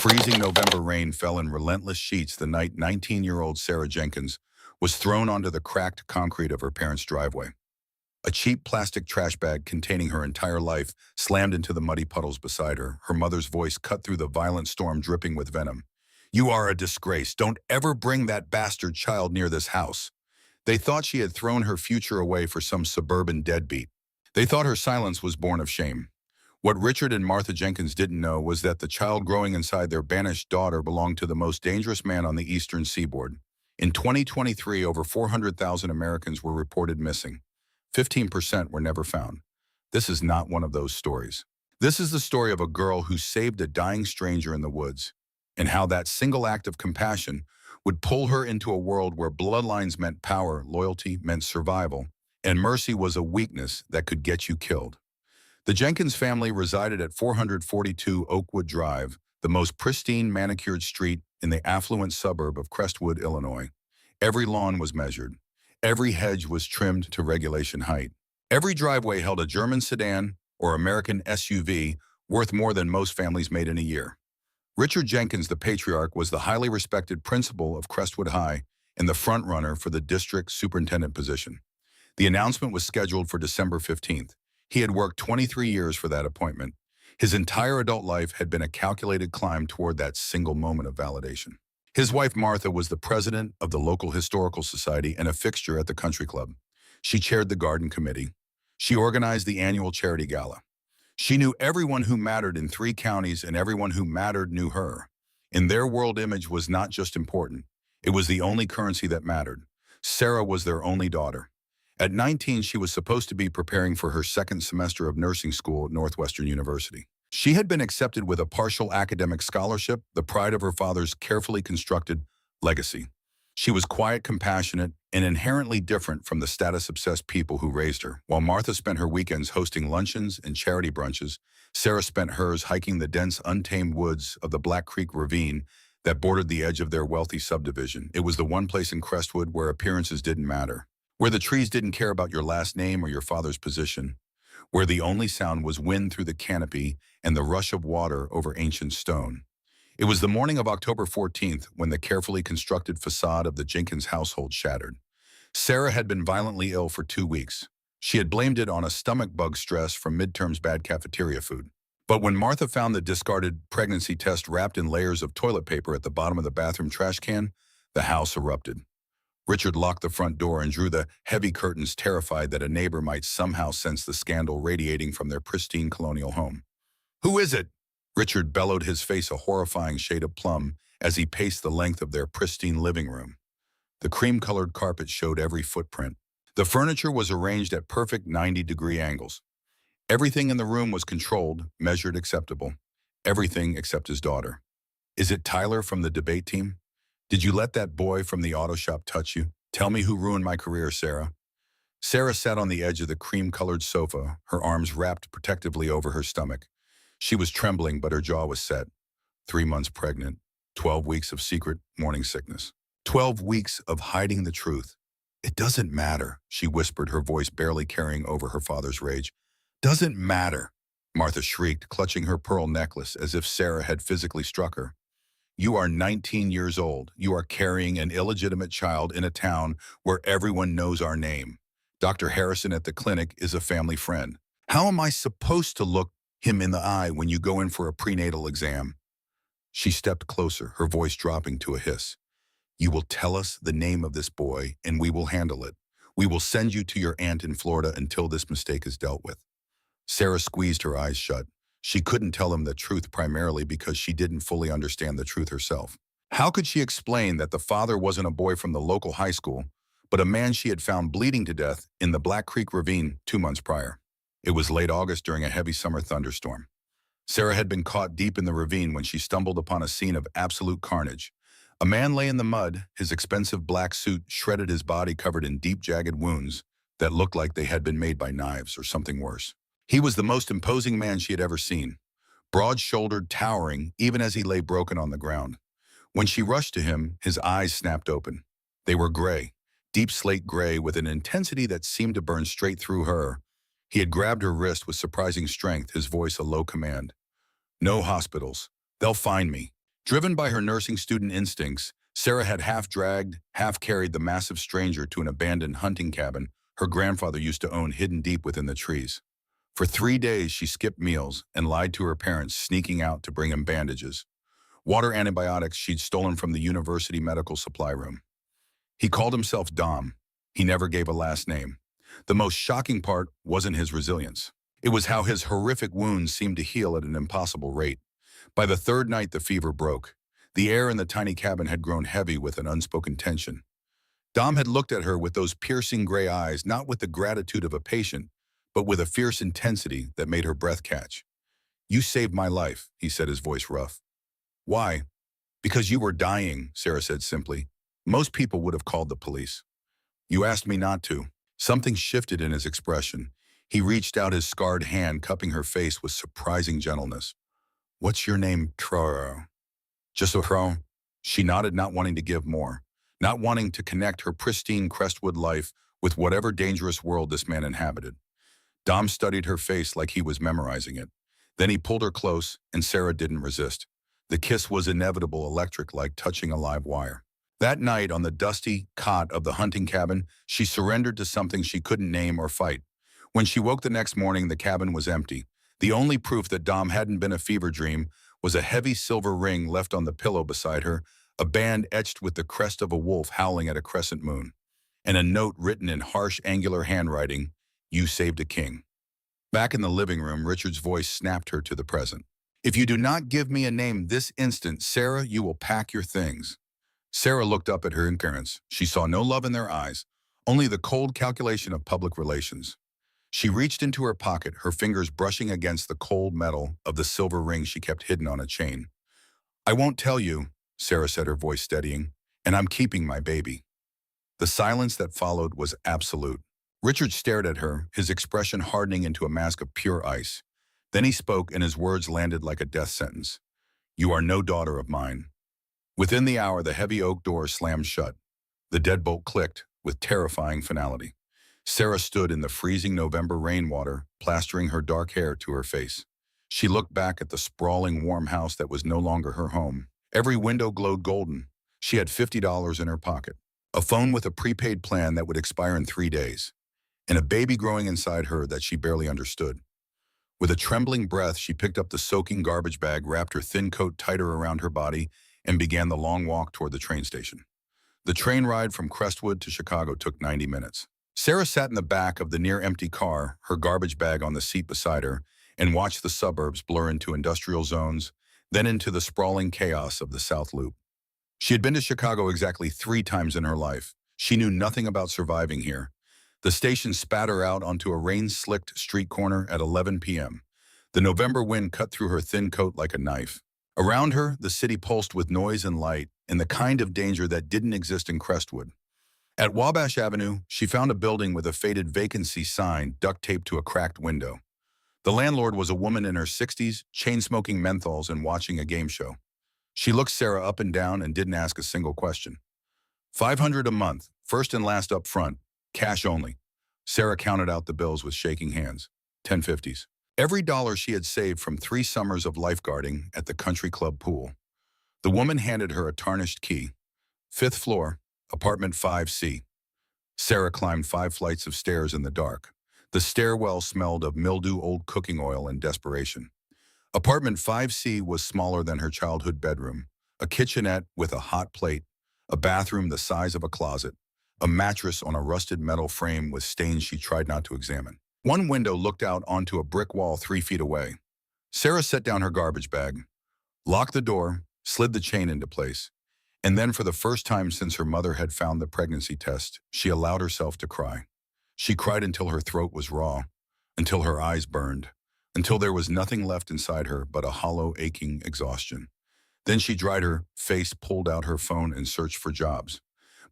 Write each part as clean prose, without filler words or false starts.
Freezing November rain fell in relentless sheets the night 19-year-old Sarah Jenkins was thrown onto the cracked concrete of her parents' driveway. A cheap plastic trash bag containing her entire life slammed into the muddy puddles beside her, her mother's voice cut through the violent storm dripping with venom. "You are a disgrace. Don't ever bring that bastard child near this house." They thought she had thrown her future away for some suburban deadbeat. They thought her silence was born of shame. What Richard and Martha Jenkins didn't know was that the child growing inside their banished daughter belonged to the most dangerous man on the eastern seaboard. In 2023, over 400,000 Americans were reported missing. 15% were never found. This is not one of those stories. This is the story of a girl who saved a dying stranger in the woods, and how that single act of compassion would pull her into a world where bloodlines meant power, loyalty meant survival, and mercy was a weakness that could get you killed. The Jenkins family resided at 442 Oakwood Drive, the most pristine manicured street in the affluent suburb of Crestwood, Illinois. Every lawn was measured. Every hedge was trimmed to regulation height. Every driveway held a German sedan or American SUV worth more than most families made in a year. Richard Jenkins, the patriarch, was the highly respected principal of Crestwood High and the front-runner for the district superintendent position. The announcement was scheduled for December 15th. He had worked 23 years for that appointment. His entire adult life had been a calculated climb toward that single moment of validation. His wife Martha was the president of the local historical society and a fixture at the country club. She chaired the garden committee. She organized the annual charity gala. She knew everyone who mattered in 3 counties, and everyone who mattered knew her. In their world, image was not just important. It was the only currency that mattered. Sarah was their only daughter. At 19, she was supposed to be preparing for her second semester of nursing school at Northwestern University. She had been accepted with a partial academic scholarship, the pride of her father's carefully constructed legacy. She was quiet, compassionate, and inherently different from the status-obsessed people who raised her. While Martha spent her weekends hosting luncheons and charity brunches, Sarah spent hers hiking the dense, untamed woods of the Black Creek Ravine that bordered the edge of their wealthy subdivision. It was the one place in Crestwood where appearances didn't matter, where the trees didn't care about your last name or your father's position, where the only sound was wind through the canopy and the rush of water over ancient stone. It was the morning of October 14th when the carefully constructed facade of the Jenkins household shattered. Sarah had been violently ill for 2 weeks. She had blamed it on a stomach bug stress from midterm's bad cafeteria food. But when Martha found the discarded pregnancy test wrapped in layers of toilet paper at the bottom of the bathroom trash can, the house erupted. Richard locked the front door and drew the heavy curtains, terrified that a neighbor might somehow sense the scandal radiating from their pristine colonial home. "Who is it?" Richard bellowed, his face a horrifying shade of plum as he paced the length of their pristine living room. The cream-colored carpet showed every footprint. The furniture was arranged at perfect 90-degree angles. Everything in the room was controlled, measured, acceptable. Everything except his daughter. "Is it Tyler from the debate team? Did you let that boy from the auto shop touch you? Tell me who ruined my career, Sarah." Sarah sat on the edge of the cream-colored sofa, her arms wrapped protectively over her stomach. She was trembling, but her jaw was set. 3 months pregnant, 12 weeks of secret morning sickness. 12 weeks of hiding the truth. "It doesn't matter," she whispered, her voice barely carrying over her father's rage. "Doesn't matter," Martha shrieked, clutching her pearl necklace as if Sarah had physically struck her. "You are 19 years old. You are carrying an illegitimate child in a town where everyone knows our name. Dr. Harrison at the clinic is a family friend. How am I supposed to look him in the eye when you go in for a prenatal exam?" She stepped closer, her voice dropping to a hiss. "You will tell us the name of this boy, and we will handle it. We will send you to your aunt in Florida until this mistake is dealt with." Sarah squeezed her eyes shut. She couldn't tell him the truth, primarily because she didn't fully understand the truth herself. How could she explain that the father wasn't a boy from the local high school, but a man she had found bleeding to death in the Black Creek Ravine 2 months prior? It was late August during a heavy summer thunderstorm. Sarah had been caught deep in the ravine when she stumbled upon a scene of absolute carnage. A man lay in the mud, his expensive black suit shredded, his body covered in deep, jagged wounds that looked like they had been made by knives or something worse. He was the most imposing man she had ever seen, broad-shouldered, towering, even as he lay broken on the ground. When she rushed to him, his eyes snapped open. They were gray, deep slate gray, with an intensity that seemed to burn straight through her. He had grabbed her wrist with surprising strength, his voice a low command. "No hospitals. They'll find me." Driven by her nursing student instincts, Sarah had half dragged, half carried the massive stranger to an abandoned hunting cabin her grandfather used to own hidden deep within the trees. For 3 days, she skipped meals and lied to her parents, sneaking out to bring him bandages, water, antibiotics she'd stolen from the university medical supply room. He called himself Dom. He never gave a last name. The most shocking part wasn't his resilience. It was how his horrific wounds seemed to heal at an impossible rate. By the third night, the fever broke. The air in the tiny cabin had grown heavy with an unspoken tension. Dom had looked at her with those piercing gray eyes, not with the gratitude of a patient, but with a fierce intensity that made her breath catch. "You saved my life," he said, his voice rough. "Why?" "Because you were dying," Sarah said simply. "Most people would have called the police. You asked me not to." Something shifted in his expression. He reached out his scarred hand, cupping her face with surprising gentleness. "What's your name, Troro?" "Just Troro." She nodded, not wanting to give more, not wanting to connect her pristine Crestwood life with whatever dangerous world this man inhabited. Dom studied her face like he was memorizing it. Then he pulled her close, and Sarah didn't resist. The kiss was inevitable, electric, like touching a live wire. That night, on the dusty cot of the hunting cabin, she surrendered to something she couldn't name or fight. When she woke the next morning, the cabin was empty. The only proof that Dom hadn't been a fever dream was a heavy silver ring left on the pillow beside her, a band etched with the crest of a wolf howling at a crescent moon, and a note written in harsh, angular handwriting, "You saved a king." Back in the living room, Richard's voice snapped her to the present. "If you do not give me a name this instant, Sarah, you will pack your things." Sarah looked up at her parents. She saw no love in their eyes, only the cold calculation of public relations. She reached into her pocket, her fingers brushing against the cold metal of the silver ring she kept hidden on a chain. "I won't tell you," Sarah said, her voice steadying, "and I'm keeping my baby." The silence that followed was absolute. Richard stared at her, his expression hardening into a mask of pure ice. Then he spoke, and his words landed like a death sentence. "You are no daughter of mine." Within the hour, the heavy oak door slammed shut. The deadbolt clicked with terrifying finality. Sarah stood in the freezing November rainwater, plastering her dark hair to her face. She looked back at the sprawling, warm house that was no longer her home. Every window glowed golden. She had $50 in her pocket, a phone with a prepaid plan that would expire in 3 days, and a baby growing inside her that she barely understood. With a trembling breath, she picked up the soaking garbage bag, wrapped her thin coat tighter around her body, and began the long walk toward the train station. The train ride from Crestwood to Chicago took 90 minutes. Sarah sat in the back of the near-empty car, her garbage bag on the seat beside her, and watched the suburbs blur into industrial zones, then into the sprawling chaos of the South Loop. She had been to Chicago exactly 3 times in her life. She knew nothing about surviving here. The station spat her out onto a rain-slicked street corner at 11 p.m. The November wind cut through her thin coat like a knife. Around her, the city pulsed with noise and light, and the kind of danger that didn't exist in Crestwood. At Wabash Avenue, she found a building with a faded vacancy sign duct-taped to a cracked window. The landlord was a woman in her 60s, chain-smoking menthols and watching a game show. She looked Sarah up and down and didn't ask a single question. $500 a month, first and last up front, cash only. Sarah counted out the bills with shaking hands. 1050s. Every dollar she had saved from 3 summers of lifeguarding at the country club pool. The woman handed her a tarnished key. 5th floor, apartment 5C. Sarah climbed 5 flights of stairs in the dark. The stairwell smelled of mildew, old cooking oil, and desperation. Apartment 5C was smaller than her childhood bedroom. A kitchenette with a hot plate, a bathroom the size of a closet, a mattress on a rusted metal frame with stains she tried not to examine. One window looked out onto a brick wall 3 feet away. Sarah set down her garbage bag, locked the door, slid the chain into place, and then for the first time since her mother had found the pregnancy test, she allowed herself to cry. She cried until her throat was raw, until her eyes burned, until there was nothing left inside her but a hollow, aching exhaustion. Then she dried her face, pulled out her phone, and searched for jobs.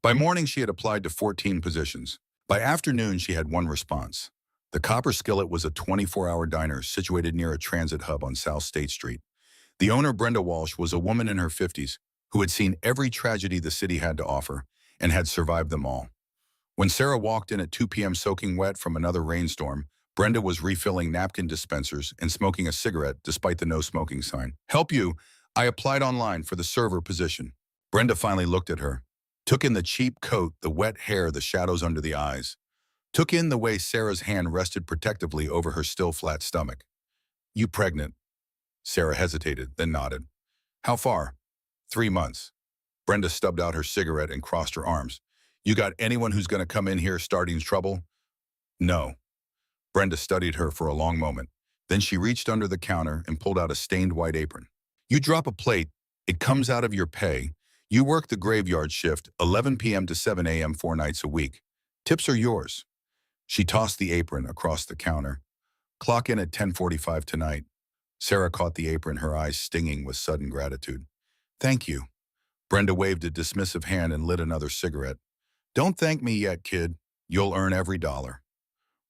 By morning, she had applied to 14 positions. By afternoon, she had one response. The Copper Skillet was a 24-hour diner situated near a transit hub on South State Street. The owner, Brenda Walsh, was a woman in her 50s who had seen every tragedy the city had to offer and had survived them all. When Sarah walked in at 2 p.m. soaking wet from another rainstorm, Brenda was refilling napkin dispensers and smoking a cigarette despite the no smoking sign. "Help you? I applied online for the server position. Brenda finally looked at her, took in the cheap coat, the wet hair, the shadows under the eyes, took in the way Sarah's hand rested protectively over her still flat stomach. You pregnant? Sarah hesitated, then nodded. How far? 3 months. Brenda stubbed out her cigarette and crossed her arms. You got anyone who's going to come in here starting trouble? No. Brenda studied her for a long moment. Then she reached under the counter and pulled out a stained white apron. You drop a plate, it comes out of your pay. You work the graveyard shift, 11 p.m. to 7 a.m. 4 nights a week. Tips are yours. She tossed the apron across the counter. Clock in at 10:45 tonight. Sarah caught the apron, her eyes stinging with sudden gratitude. Thank you. Brenda waved a dismissive hand and lit another cigarette. Don't thank me yet, kid. You'll earn every dollar.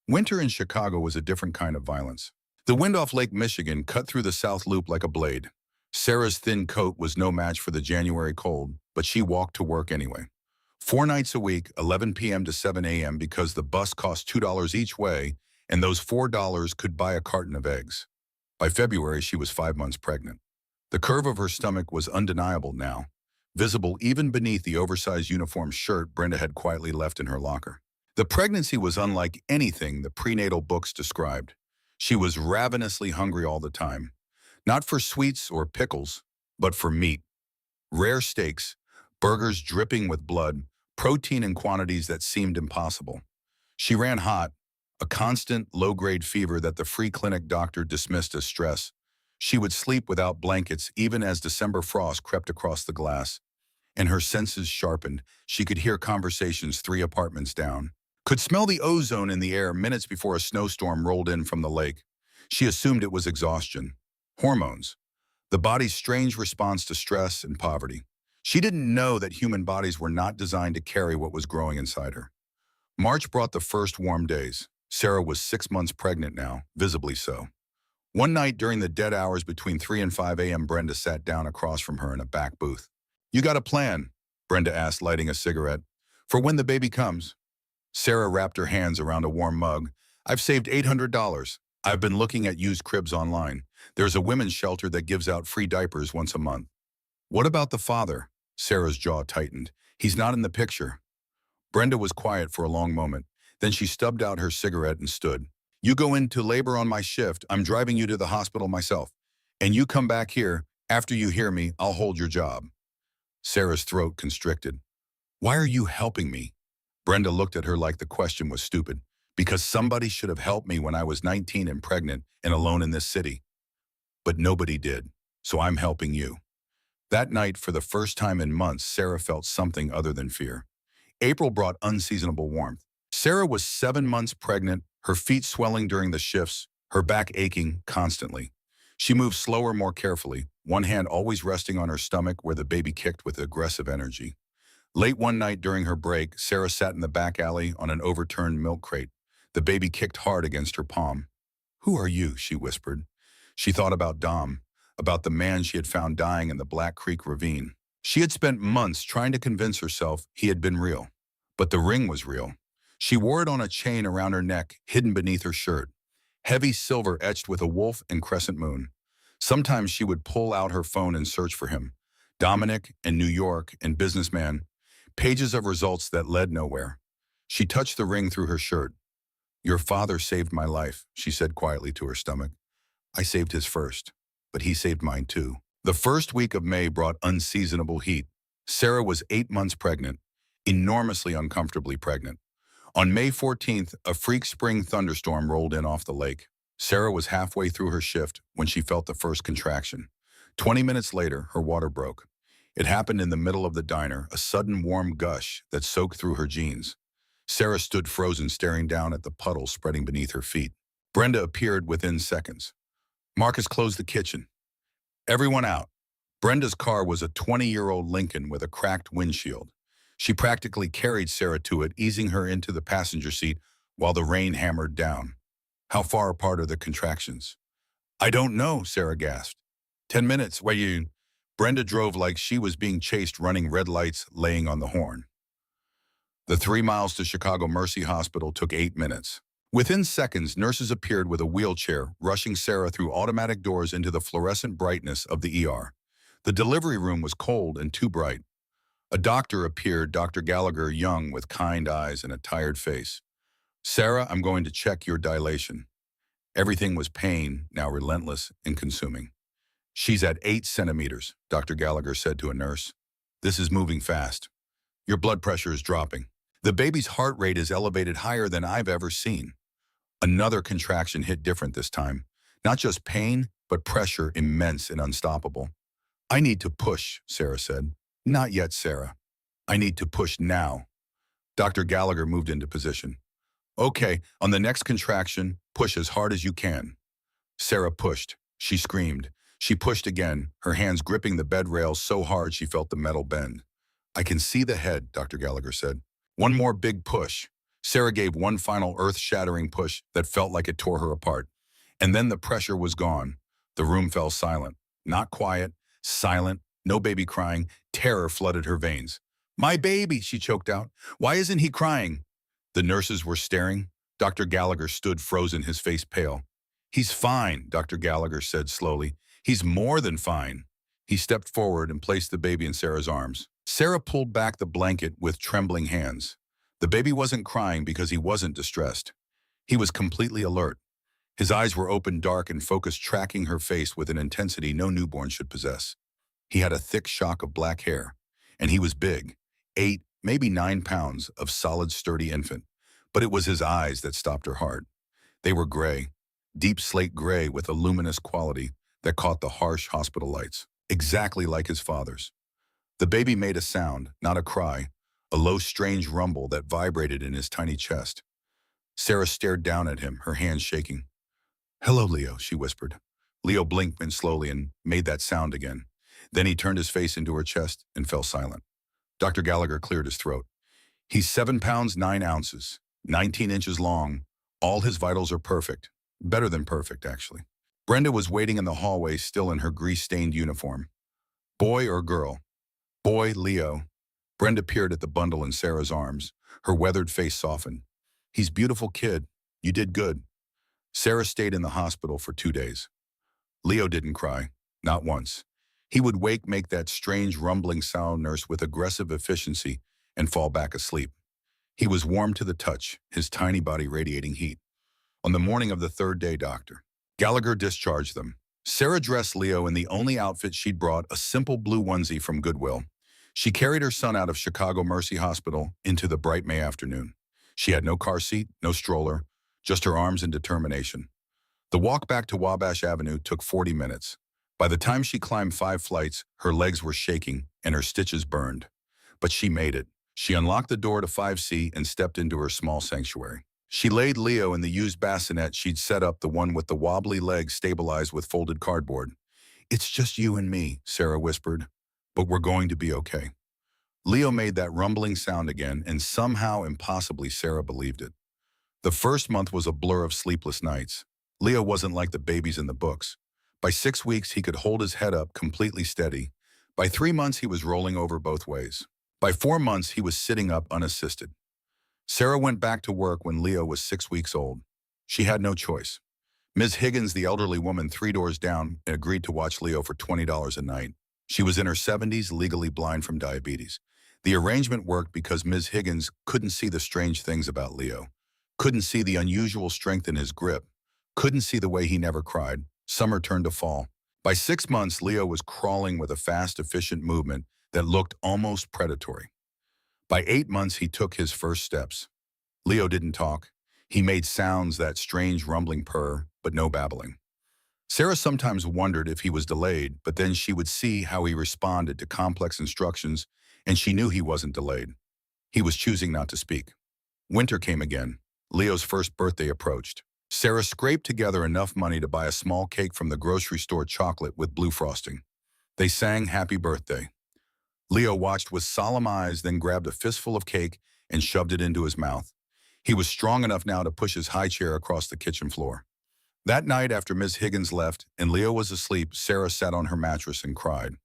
Winter in Chicago was a different kind of violence. The wind off Lake Michigan cut through the South Loop like a blade. Sarah's thin coat was no match for the January cold, but she walked to work anyway. 4 nights a week, 11 p.m. to 7 a.m. because the bus cost $2 each way, and those $4 could buy a carton of eggs. By February, she was 5 months pregnant. The curve of her stomach was undeniable now, visible even beneath the oversized uniform shirt Brenda had quietly left in her locker. The pregnancy was unlike anything the prenatal books described. She was ravenously hungry all the time, not for sweets or pickles, but for meat. Rare steaks, burgers dripping with blood, protein in quantities that seemed impossible. She ran hot, a constant low-grade fever that the free clinic doctor dismissed as stress. She would sleep without blankets even as December frost crept across the glass, and her senses sharpened. She could hear conversations 3 apartments down, could smell the ozone in the air minutes before a snowstorm rolled in from the lake. She assumed it was exhaustion. Hormones. The body's strange response to stress and poverty. She didn't know that human bodies were not designed to carry what was growing inside her. March brought the first warm days. Sarah was 6 months pregnant now, visibly so. One night during the dead hours between 3 and 5 a.m., Brenda sat down across from her in a back booth. You got a plan? Brenda asked, lighting a cigarette. For when the baby comes? Sarah wrapped her hands around a warm mug. I've saved $800. I've been looking at used cribs online. There's a women's shelter that gives out free diapers once a month. What about the father? Sarah's jaw tightened. He's not in the picture. Brenda was quiet for a long moment. Then she stubbed out her cigarette and stood. You go into labor on my shift. I'm driving you to the hospital myself. And you come back here. After you hear me, I'll hold your job. Sarah's throat constricted. Why are you helping me? Brenda looked at her like the question was stupid. Because somebody should have helped me when I was 19 and pregnant and alone in this city. But nobody did. So I'm helping you. That night, for the first time in months, Sarah felt something other than fear. April brought unseasonable warmth. Sarah was 7 months pregnant, her feet swelling during the shifts, her back aching constantly. She moved slower, more carefully, one hand always resting on her stomach where the baby kicked with aggressive energy. Late one night during her break, Sarah sat in the back alley on an overturned milk crate. The baby kicked hard against her palm. Who are you? She whispered. She thought about Dom, about the man she had found dying in the Black Creek ravine. She had spent months trying to convince herself he had been real. But the ring was real. She wore it on a chain around her neck, hidden beneath her shirt. Heavy silver etched with a wolf and crescent moon. Sometimes she would pull out her phone and search for him. Dominic and New York and businessman. Pages of results that led nowhere. She touched the ring through her shirt. Your father saved my life, she said quietly to her stomach. I saved his first, but he saved mine too. The first week of May brought unseasonable heat. Sarah was 8 months pregnant, enormously uncomfortably pregnant. On May 14th, a freak spring thunderstorm rolled in off the lake. Sarah was halfway through her shift when she felt the first contraction. 20 minutes later, her water broke. It happened in the middle of the diner, a sudden warm gush that soaked through her jeans. Sarah stood frozen, staring down at the puddle spreading beneath her feet. Brenda appeared within seconds. Marcus closed the kitchen. Everyone out. Brenda's car was a 20-year-old Lincoln with a cracked windshield. She practically carried Sarah to it, easing her into the passenger seat while the rain hammered down. How far apart are the contractions? I don't know, Sarah gasped. 10 minutes, where you... Brenda drove like she was being chased, running red lights, laying on the horn. The 3 miles to Chicago Mercy Hospital took 8 minutes. Within seconds, nurses appeared with a wheelchair, rushing Sarah through automatic doors into the fluorescent brightness of the ER. The delivery room was cold and too bright. A doctor appeared, Dr. Gallagher, young with kind eyes and a tired face. Sarah, I'm going to check your dilation. Everything was pain, now relentless and consuming. She's at 8 centimeters, Dr. Gallagher said to a nurse. This is moving fast. Your blood pressure is dropping. The baby's heart rate is elevated higher than I've ever seen. Another contraction hit different this time. Not just pain, but pressure immense and unstoppable. I need to push, Sarah said. Not yet, Sarah. I need to push now. Dr. Gallagher moved into position. Okay, on the next contraction, push as hard as you can. Sarah pushed. She screamed. She pushed again, her hands gripping the bed rails so hard she felt the metal bend. I can see the head, Dr. Gallagher said. One more big push. Sarah gave one final earth-shattering push that felt like it tore her apart. And then the pressure was gone. The room fell silent. Not quiet, silent, no baby crying. Terror flooded her veins. My baby, she choked out. Why isn't he crying? The nurses were staring. Dr. Gallagher stood frozen, his face pale. He's fine, Dr. Gallagher said slowly. He's more than fine. He stepped forward and placed the baby in Sarah's arms. Sarah pulled back the blanket with trembling hands. The baby wasn't crying because he wasn't distressed. He was completely alert. His eyes were open, dark, and focused, tracking her face with an intensity no newborn should possess. He had a thick shock of black hair, and he was big, 8, maybe 9 pounds of solid, sturdy infant. But it was his eyes that stopped her heart. They were gray, deep slate gray with a luminous quality that caught the harsh hospital lights, exactly like his father's. The baby made a sound, not a cry, a low, strange rumble that vibrated in his tiny chest. Sarah stared down at him, her hands shaking. Hello, Leo, she whispered. Leo blinked slowly and made that sound again. Then he turned his face into her chest and fell silent. Dr. Gallagher cleared his throat. He's 7 pounds 9 ounces, 19 inches long. All his vitals are perfect. Better than perfect, actually. Brenda was waiting in the hallway, still in her grease-stained uniform. Boy or girl? Boy, Leo. Brenda peered at the bundle in Sarah's arms. Her weathered face softened. He's beautiful kid. You did good. Sarah stayed in the hospital for 2 days. Leo didn't cry, not once. He would wake, make that strange rumbling sound, nurse with aggressive efficiency, and fall back asleep. He was warm to the touch, his tiny body radiating heat. On the morning of the 3rd day, Dr. Gallagher discharged them. Sarah dressed Leo in the only outfit she'd brought, a simple blue onesie from Goodwill. She carried her son out of Chicago Mercy Hospital into the bright May afternoon. She had no car seat, no stroller, just her arms and determination. The walk back to Wabash Avenue took 40 minutes. By the time she climbed 5 flights, her legs were shaking and her stitches burned. But she made it. She unlocked the door to 5C and stepped into her small sanctuary. She laid Leo in the used bassinet she'd set up, the one with the wobbly legs stabilized with folded cardboard. It's just you and me, Sarah whispered, but we're going to be okay. Leo made that rumbling sound again, and somehow, impossibly, Sarah believed it. The first month was a blur of sleepless nights. Leo wasn't like the babies in the books. By 6 weeks, he could hold his head up completely steady. By 3 months, he was rolling over both ways. By 4 months, he was sitting up unassisted. Sarah went back to work when Leo was 6 weeks old. She had no choice. Ms. Higgins, the elderly woman 3 doors down, agreed to watch Leo for $20 a night. She was in her 70s, legally blind from diabetes. The arrangement worked because Ms. Higgins couldn't see the strange things about Leo, couldn't see the unusual strength in his grip, couldn't see the way he never cried. Summer turned to fall. By 6 months, Leo was crawling with a fast, efficient movement that looked almost predatory. By 8 months, he took his first steps. Leo didn't talk. He made sounds, that strange rumbling purr, but no babbling. Sarah sometimes wondered if he was delayed, but then she would see how he responded to complex instructions, and she knew he wasn't delayed. He was choosing not to speak. Winter came again. Leo's first birthday approached. Sarah scraped together enough money to buy a small cake from the grocery store, chocolate with blue frosting. They sang Happy Birthday. Leo watched with solemn eyes, then grabbed a fistful of cake and shoved it into his mouth. He was strong enough now to push his high chair across the kitchen floor. That night, after Miss Higgins left and Leo was asleep, Sarah sat on her mattress and cried.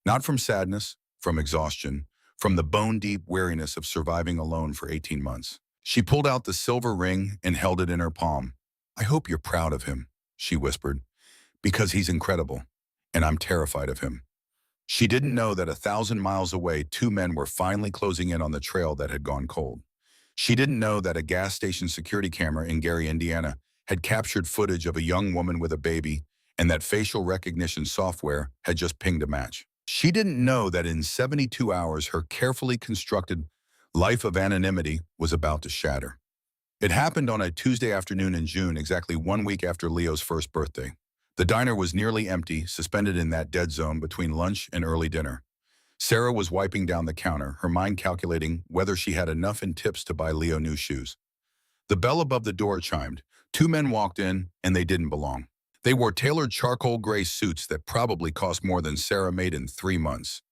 Not from sadness, from exhaustion, from the bone-deep weariness of surviving alone for 18 months. She pulled out the silver ring and held it in her palm. I hope you're proud of him, she whispered, because he's incredible, and I'm terrified of him. She didn't know that 1,000 miles away, two men were finally closing in on the trail that had gone cold. She didn't know that a gas station security camera in Gary, Indiana, had captured footage of a young woman with a baby, and that facial recognition software had just pinged a match. She didn't know that in 72 hours, her carefully constructed life of anonymity was about to shatter. It happened on a Tuesday afternoon in June, exactly 1 week after Leo's first birthday. The diner was nearly empty, suspended in that dead zone between lunch and early dinner. Sarah was wiping down the counter, her mind calculating whether she had enough in tips to buy Leo new shoes. The bell above the door chimed. Two men walked in, and they didn't belong. They wore tailored charcoal gray suits that probably cost more than Sarah made in 3 months.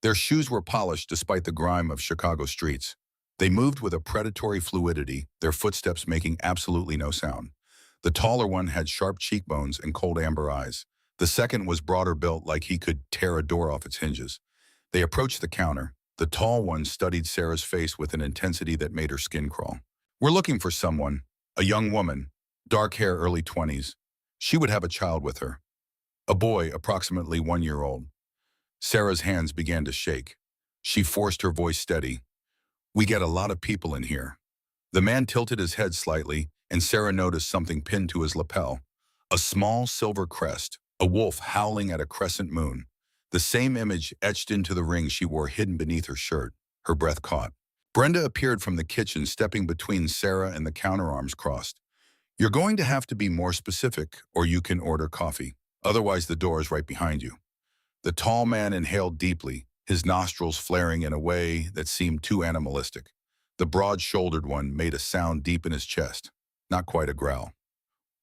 Their shoes were polished despite the grime of Chicago streets. They moved with a predatory fluidity, their footsteps making absolutely no sound. The taller one had sharp cheekbones and cold amber eyes. The second was broader built, like he could tear a door off its hinges. They approached the counter. The tall one studied Sarah's face with an intensity that made her skin crawl. "We're looking for someone, a young woman, dark hair, early 20s. She would have a child with her. A boy, approximately 1 year old." Sarah's hands began to shake. She forced her voice steady. "We get a lot of people in here." The man tilted his head slightly, and Sarah noticed something pinned to his lapel. A small silver crest, a wolf howling at a crescent moon. The same image etched into the ring she wore hidden beneath her shirt. Her breath caught. Brenda appeared from the kitchen, stepping between Sarah and the counter, arms crossed. "You're going to have to be more specific, or you can order coffee. Otherwise, the door is right behind you." The tall man inhaled deeply, his nostrils flaring in a way that seemed too animalistic. The broad-shouldered one made a sound deep in his chest, not quite a growl.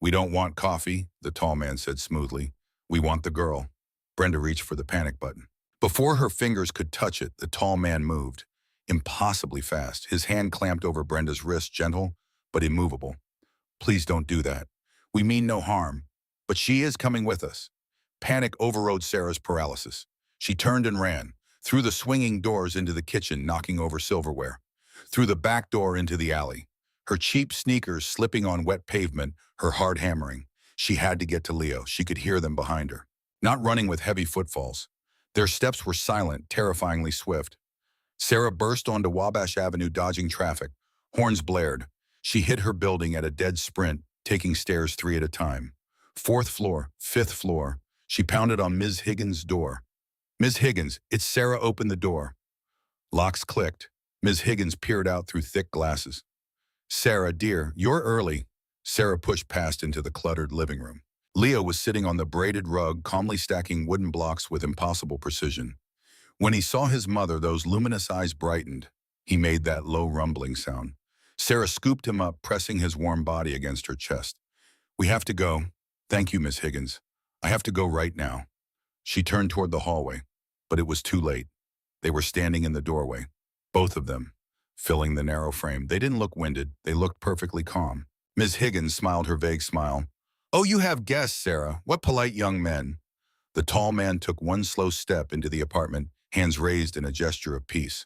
"We don't want coffee," the tall man said smoothly. "We want the girl." Brenda reached for the panic button. Before her fingers could touch it, the tall man moved, impossibly fast, his hand clamped over Brenda's wrist, gentle but immovable. "Please don't do that. We mean no harm, but she is coming with us." Panic overrode Sarah's paralysis. She turned and ran, through the swinging doors into the kitchen, knocking over silverware, through the back door into the alley. Her cheap sneakers slipping on wet pavement, her heart hammering. She had to get to Leo. She could hear them behind her, not running with heavy footfalls. Their steps were silent, terrifyingly swift. Sarah burst onto Wabash Avenue, dodging traffic. Horns blared. She hit her building at a dead sprint, taking stairs 3 at a time. 4th floor, 5th floor. She pounded on Ms. Higgins' door. "Ms. Higgins, it's Sarah. Open the door." Locks clicked. Ms. Higgins peered out through thick glasses. "Sarah, dear, you're early." Sarah pushed past into the cluttered living room. Leo was sitting on the braided rug, calmly stacking wooden blocks with impossible precision. When he saw his mother, those luminous eyes brightened. He made that low rumbling sound. Sarah scooped him up, pressing his warm body against her chest. "We have to go." "Thank you, Miss Higgins. I have to go right now." She turned toward the hallway, but it was too late. They were standing in the doorway, both of them, filling the narrow frame. They didn't look winded. They looked perfectly calm. Miss Higgins smiled her vague smile. "Oh, you have guests, Sarah. What polite young men." The tall man took one slow step into the apartment, hands raised in a gesture of peace.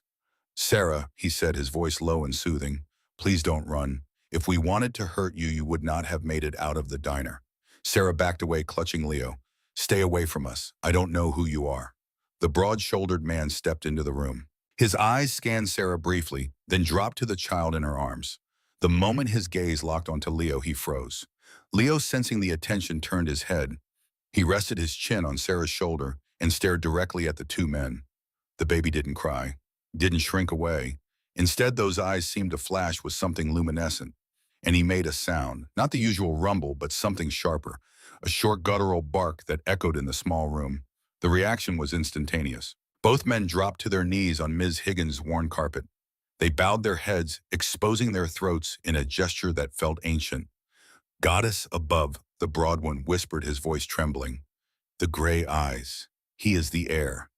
"Sarah," he said, his voice low and soothing, "please don't run. If we wanted to hurt you, you would not have made it out of the diner." Sarah backed away, clutching Leo. "Stay away from us. I don't know who you are." The broad-shouldered man stepped into the room. His eyes scanned Sarah briefly, then dropped to the child in her arms. The moment his gaze locked onto Leo, he froze. Leo, sensing the attention, turned his head. He rested his chin on Sarah's shoulder and stared directly at the two men. The baby didn't cry, didn't shrink away. Instead, those eyes seemed to flash with something luminescent. And he made a sound, not the usual rumble, but something sharper, a short guttural bark that echoed in the small room. The reaction was instantaneous. Both men dropped to their knees on Ms. Higgins' worn carpet. They bowed their heads, exposing their throats in a gesture that felt ancient. "Goddess above," the broad one whispered, his voice trembling. "The gray eyes. He is the heir."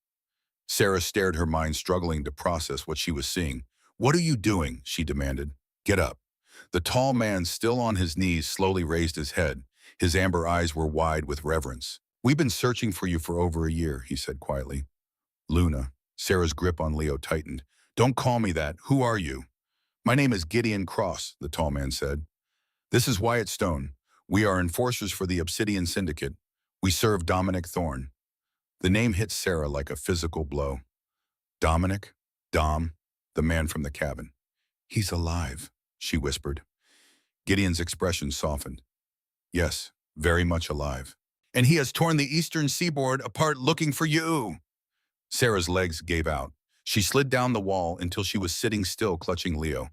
Sarah stared, her mind struggling to process what she was seeing. "What are you doing?" she demanded. "Get up." The tall man, still on his knees, slowly raised his head. His amber eyes were wide with reverence. "We've been searching for you for over a year," he said quietly. "Luna." Sarah's grip on Leo tightened. "Don't call me that. Who are you?" "My name is Gideon Cross," the tall man said. "This is Wyatt Stone. We are enforcers for the Obsidian Syndicate. We serve Dominic Thorne." The name hit Sarah like a physical blow. Dominic? Dom, the man from the cabin. He's alive, she whispered. Gideon's expression softened. Yes, very much alive. And he has torn the eastern seaboard apart looking for you. Sarah's legs gave out. She slid down the wall until she was sitting still, clutching Leo.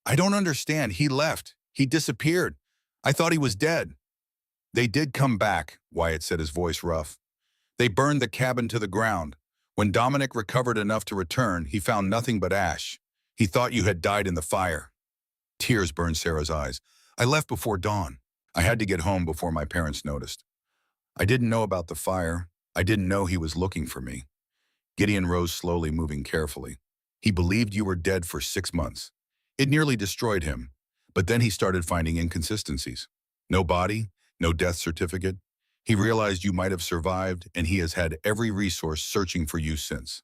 I don't understand. He left. He disappeared. I thought he was dead. They did come back, Wyatt said, his voice rough. They burned the cabin to the ground. When Dominic recovered enough to return, he found nothing but ash. He thought you had died in the fire. Tears burned Sarah's eyes. I left before dawn. I had to get home before my parents noticed. I didn't know about the fire. I didn't know he was looking for me. Gideon rose slowly, moving carefully. He believed you were dead for 6 months. It nearly destroyed him, but then he started finding inconsistencies. No body, no death certificate. He realized you might have survived, and he has had every resource searching for you since.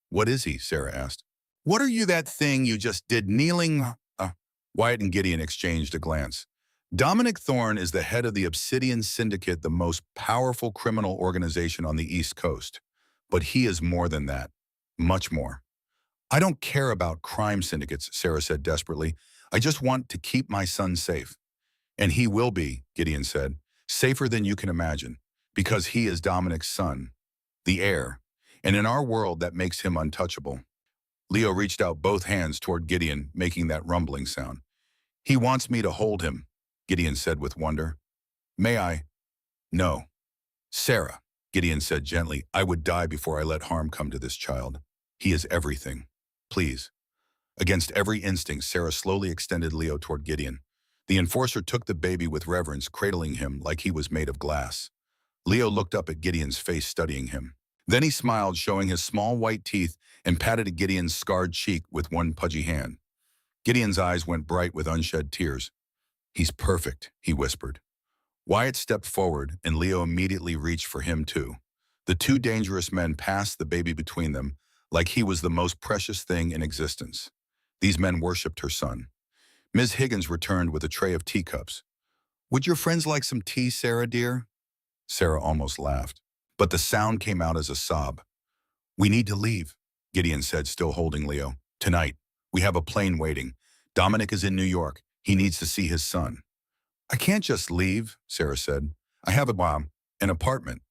What is he? Sarah asked. What are you, that thing you just did kneeling? Wyatt and Gideon exchanged a glance. Dominic Thorne is the head of the Obsidian Syndicate, the most powerful criminal organization on the East Coast. But he is more than that. Much more. I don't care about crime syndicates, Sarah said desperately. I just want to keep my son safe. And he will be, Gideon said, safer than you can imagine, because he is Dominic's son, the heir. And in our world, that makes him untouchable. Leo reached out both hands toward Gideon, making that rumbling sound. He wants me to hold him, Gideon said with wonder. May I? No. Sarah, Gideon said gently, I would die before I let harm come to this child. He is everything. Please. Against every instinct, Sarah slowly extended Leo toward Gideon. The enforcer took the baby with reverence, cradling him like he was made of glass. Leo looked up at Gideon's face, studying him. Then he smiled, showing his small white teeth, and patted Gideon's scarred cheek with one pudgy hand. Gideon's eyes went bright with unshed tears. He's perfect, he whispered. Wyatt stepped forward, and Leo immediately reached for him too. The two dangerous men passed the baby between them, like he was the most precious thing in existence. These men worshipped her son. Ms. Higgins returned with a tray of teacups. Would your friends like some tea, Sarah, dear? Sarah almost laughed, but the sound came out as a sob. We need to leave, Gideon said, still holding Leo. Tonight. We have a plane waiting. Dominic is in New York. He needs to see his son. I can't just leave, Sarah said. I have an apartment.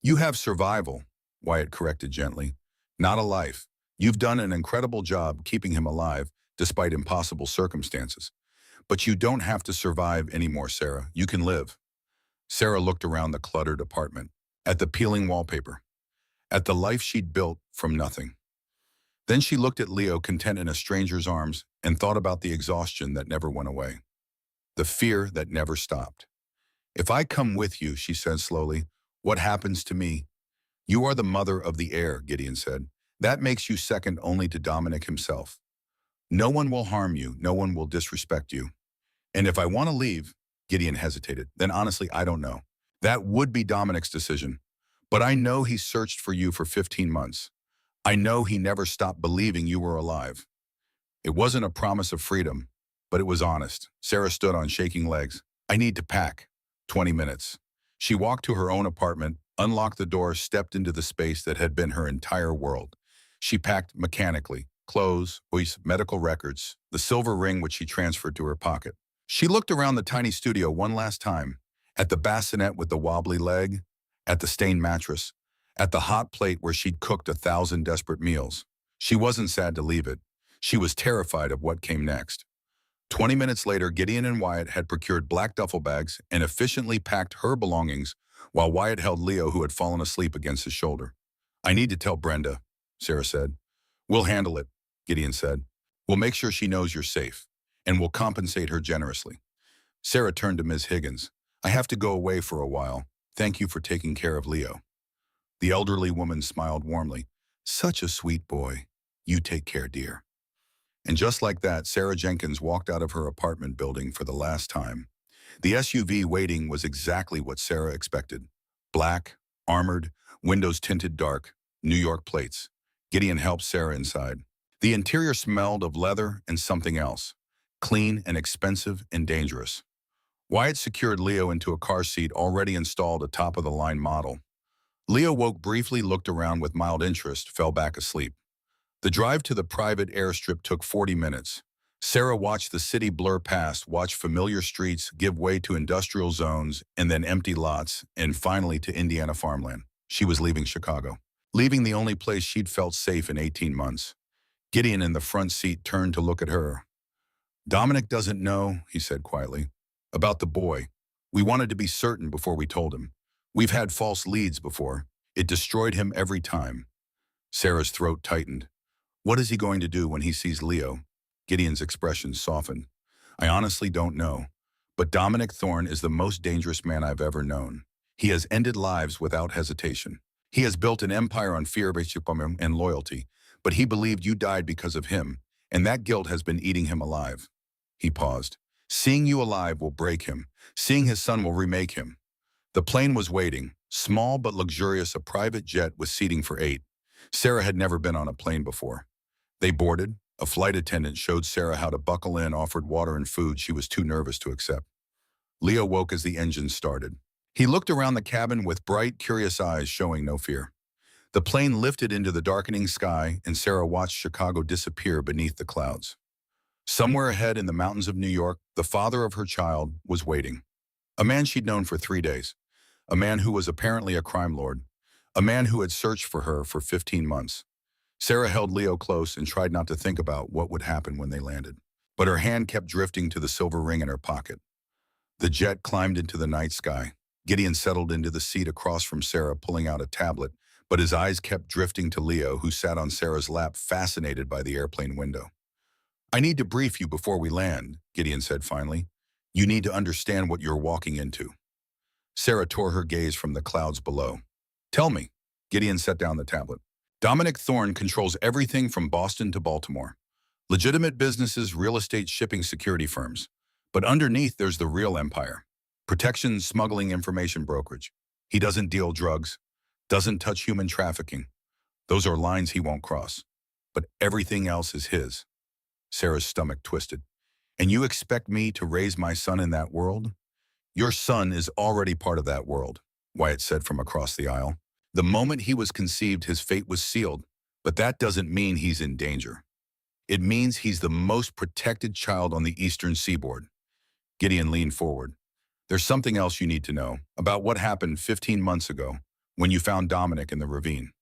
You have survival, Wyatt corrected gently. Not a life. You've done an incredible job keeping him alive, despite impossible circumstances. But you don't have to survive anymore, Sarah. You can live. Sarah looked around the cluttered apartment, at the peeling wallpaper, at the life she'd built from nothing. Then she looked at Leo, content in a stranger's arms, and thought about the exhaustion that never went away, the fear that never stopped. If I come with you, she said slowly, what happens to me? You are the mother of the heir, Gideon said. That makes you second only to Dominic himself. No one will harm you, no one will disrespect you. And if I want to leave, Gideon hesitated, then honestly, I don't know. That would be Dominic's decision. But I know he searched for you for 15 months. I know he never stopped believing you were alive. It wasn't a promise of freedom, but it was honest. Sarah stood on shaking legs. I need to pack. 20 minutes. She walked to her own apartment, unlocked the door, stepped into the space that had been her entire world. She packed mechanically, clothes, voice, medical records, the silver ring which she transferred to her pocket. She looked around the tiny studio one last time, at the bassinet with the wobbly leg, at the stained mattress, at the hot plate where she'd cooked 1,000 desperate meals. She wasn't sad to leave it. She was terrified of what came next. 20 minutes later, Gideon and Wyatt had procured black duffel bags and efficiently packed her belongings, while Wyatt held Leo, who had fallen asleep against his shoulder. I need to tell Brenda, Sarah said. We'll handle it, Gideon said. We'll make sure she knows you're safe, and we'll compensate her generously. Sarah turned to Ms. Higgins. I have to go away for a while. Thank you for taking care of Leo. The elderly woman smiled warmly. Such a sweet boy. You take care, dear. And just like that, Sarah Jenkins walked out of her apartment building for the last time. The SUV waiting was exactly what Sarah expected. Black, armored, windows tinted dark, New York plates. Gideon helped Sarah inside. The interior smelled of leather and something else. Clean and expensive and dangerous. Wyatt secured Leo into a car seat already installed, a top-of-the-line model. Leo woke briefly, looked around with mild interest, fell back asleep. The drive to the private airstrip took 40 minutes. Sarah watched the city blur past, watched familiar streets give way to industrial zones and then empty lots, and finally to Indiana farmland. She was leaving Chicago, leaving the only place she'd felt safe in 18 months. Gideon in the front seat turned to look at her. Dominic doesn't know, he said quietly, about the boy. We wanted to be certain before we told him. We've had false leads before. It destroyed him every time. Sarah's throat tightened. What is he going to do when he sees Leo? Gideon's expression softened. I honestly don't know. But Dominic Thorne is the most dangerous man I've ever known. He has ended lives without hesitation. He has built an empire on fear and loyalty, but he believed you died because of him, and that guilt has been eating him alive. He paused. Seeing you alive will break him. Seeing his son will remake him. The plane was waiting, small but luxurious, a private jet with seating for 8. Sarah had never been on a plane before. They boarded. A flight attendant showed Sarah how to buckle in, offered water and food she was too nervous to accept. Leo woke as the engine started. He looked around the cabin with bright, curious eyes showing no fear. The plane lifted into the darkening sky, and Sarah watched Chicago disappear beneath the clouds. Somewhere ahead in the mountains of New York, the father of her child was waiting. A man she'd known for 3 days. A man who was apparently a crime lord. A man who had searched for her for 15 months. Sarah held Leo close and tried not to think about what would happen when they landed. But her hand kept drifting to the silver ring in her pocket. The jet climbed into the night sky. Gideon settled into the seat across from Sarah, pulling out a tablet, but his eyes kept drifting to Leo, who sat on Sarah's lap, fascinated by the airplane window. I need to brief you before we land, Gideon said finally. You need to understand what you're walking into. Sarah tore her gaze from the clouds below. Tell me. Gideon set down the tablet. Dominic Thorne controls everything from Boston to Baltimore. Legitimate businesses, real estate, shipping, security firms. But underneath, there's the real empire. Protection, smuggling, information brokerage. He doesn't deal drugs, doesn't touch human trafficking. Those are lines he won't cross. But everything else is his. Sarah's stomach twisted. And you expect me to raise my son in that world? Your son is already part of that world, Wyatt said from across the aisle. The moment he was conceived, his fate was sealed, but that doesn't mean he's in danger. It means he's the most protected child on the eastern seaboard. Gideon leaned forward. There's something else you need to know about what happened 15 months ago when you found Dominic in the ravine.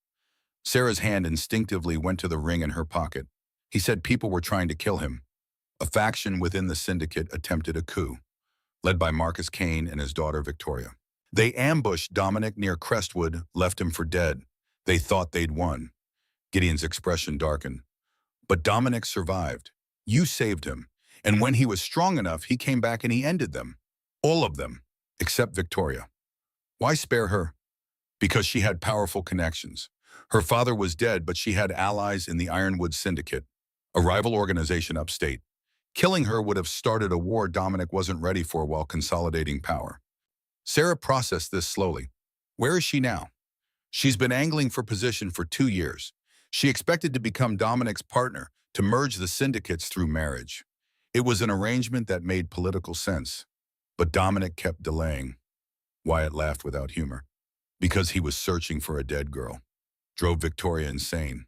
Sarah's hand instinctively went to the ring in her pocket. He said people were trying to kill him. A faction within the syndicate attempted a coup, led by Marcus Kane and his daughter Victoria. They ambushed Dominic near Crestwood, left him for dead. They thought they'd won. Gideon's expression darkened. But Dominic survived. You saved him. And when he was strong enough, he came back and he ended them. All of them, except Victoria. Why spare her? Because she had powerful connections. Her father was dead, but she had allies in the Ironwood Syndicate, a rival organization upstate. Killing her would have started a war Dominic wasn't ready for while consolidating power. Sarah processed this slowly. Where is she now? She's been angling for position for 2 years. She expected to become Dominic's partner, to merge the syndicates through marriage. It was an arrangement that made political sense. But Dominic kept delaying. Wyatt laughed without humor. Because he was searching for a dead girl. Drove Victoria insane.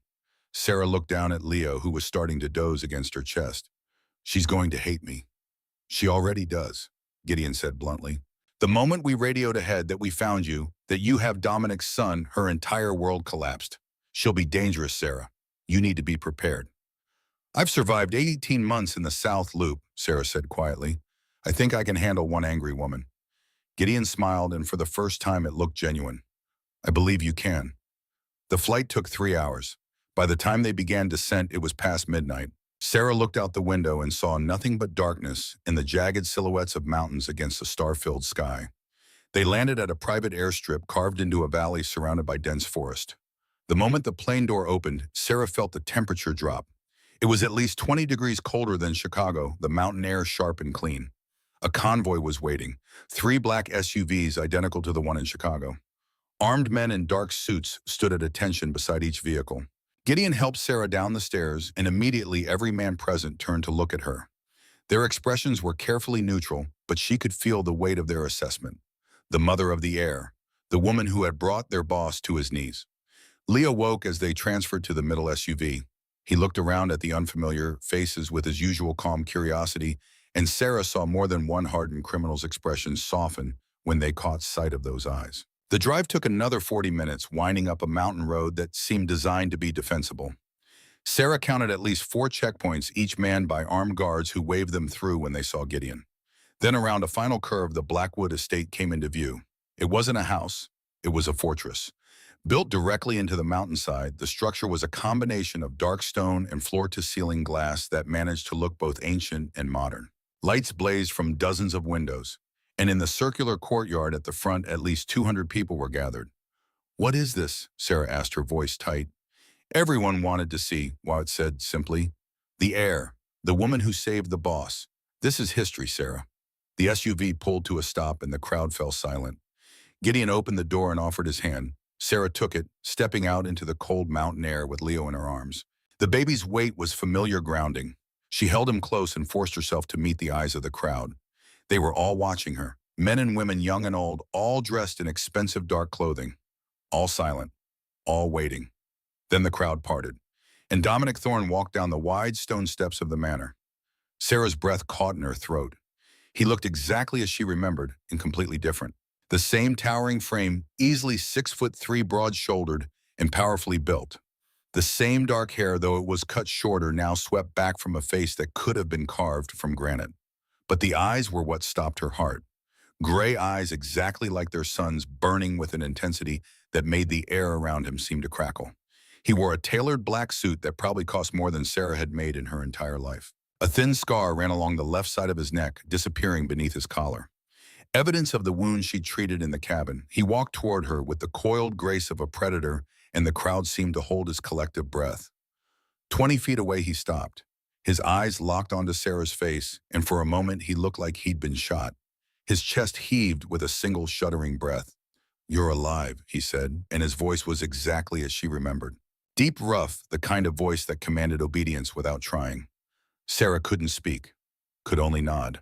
Sarah looked down at Leo, who was starting to doze against her chest. She's going to hate me. She already does, Gideon said bluntly. The moment we radioed ahead that we found you, that you have Dominic's son, her entire world collapsed. She'll be dangerous, Sarah. You need to be prepared. I've survived 18 months in the South Loop, Sarah said quietly. I think I can handle one angry woman. Gideon smiled, and for the first time it looked genuine. I believe you can. The flight took 3 hours. By the time they began descent, it was past midnight. Sarah looked out the window and saw nothing but darkness and the jagged silhouettes of mountains against a star-filled sky. They landed at a private airstrip carved into a valley surrounded by dense forest. The moment the plane door opened, Sarah felt the temperature drop. It was at least 20 degrees colder than Chicago, the mountain air sharp and clean. A convoy was waiting, 3 black SUVs identical to the one in Chicago. Armed men in dark suits stood at attention beside each vehicle. Gideon helped Sarah down the stairs, and immediately every man present turned to look at her. Their expressions were carefully neutral, but she could feel the weight of their assessment. The mother of the air, the woman who had brought their boss to his knees. Leo woke as they transferred to the middle SUV. He looked around at the unfamiliar faces with his usual calm curiosity, and Sarah saw more than one hardened criminal's expression soften when they caught sight of those eyes. The drive took another 40 minutes, winding up a mountain road that seemed designed to be defensible. Sarah counted at least 4 checkpoints, each manned by armed guards who waved them through when they saw Gideon. Then around a final curve, the Blackwood estate came into view. It wasn't a house, it was a fortress. Built directly into the mountainside, the structure was a combination of dark stone and floor-to-ceiling glass that managed to look both ancient and modern. Lights blazed from dozens of windows, and in the circular courtyard at the front, at least 200 people were gathered. "What is this?" Sarah asked, her voice tight. Everyone wanted to see, Wyatt said simply. "The heir, the woman who saved the boss. This is history, Sarah." The SUV pulled to a stop and the crowd fell silent. Gideon opened the door and offered his hand. Sarah took it, stepping out into the cold mountain air with Leo in her arms. The baby's weight was familiar grounding. She held him close and forced herself to meet the eyes of the crowd. They were all watching her, men and women, young and old, all dressed in expensive dark clothing. All silent, all waiting. Then the crowd parted, and Dominic Thorne walked down the wide stone steps of the manor. Sarah's breath caught in her throat. He looked exactly as she remembered, and completely different. The same towering frame, easily 6'3", broad-shouldered and powerfully built. The same dark hair, though it was cut shorter, now swept back from a face that could have been carved from granite. But the eyes were what stopped her heart. Gray eyes exactly like their son's, burning with an intensity that made the air around him seem to crackle. He wore a tailored black suit that probably cost more than Sarah had made in her entire life. A thin scar ran along the left side of his neck, disappearing beneath his collar. Evidence of the wound she'd treated in the cabin. He walked toward her with the coiled grace of a predator, and the crowd seemed to hold his collective breath. 20 feet away, he stopped. His eyes locked onto Sarah's face, and for a moment he looked like he'd been shot. His chest heaved with a single shuddering breath. "You're alive," he said, and his voice was exactly as she remembered. Deep, rough, the kind of voice that commanded obedience without trying. Sarah couldn't speak, could only nod.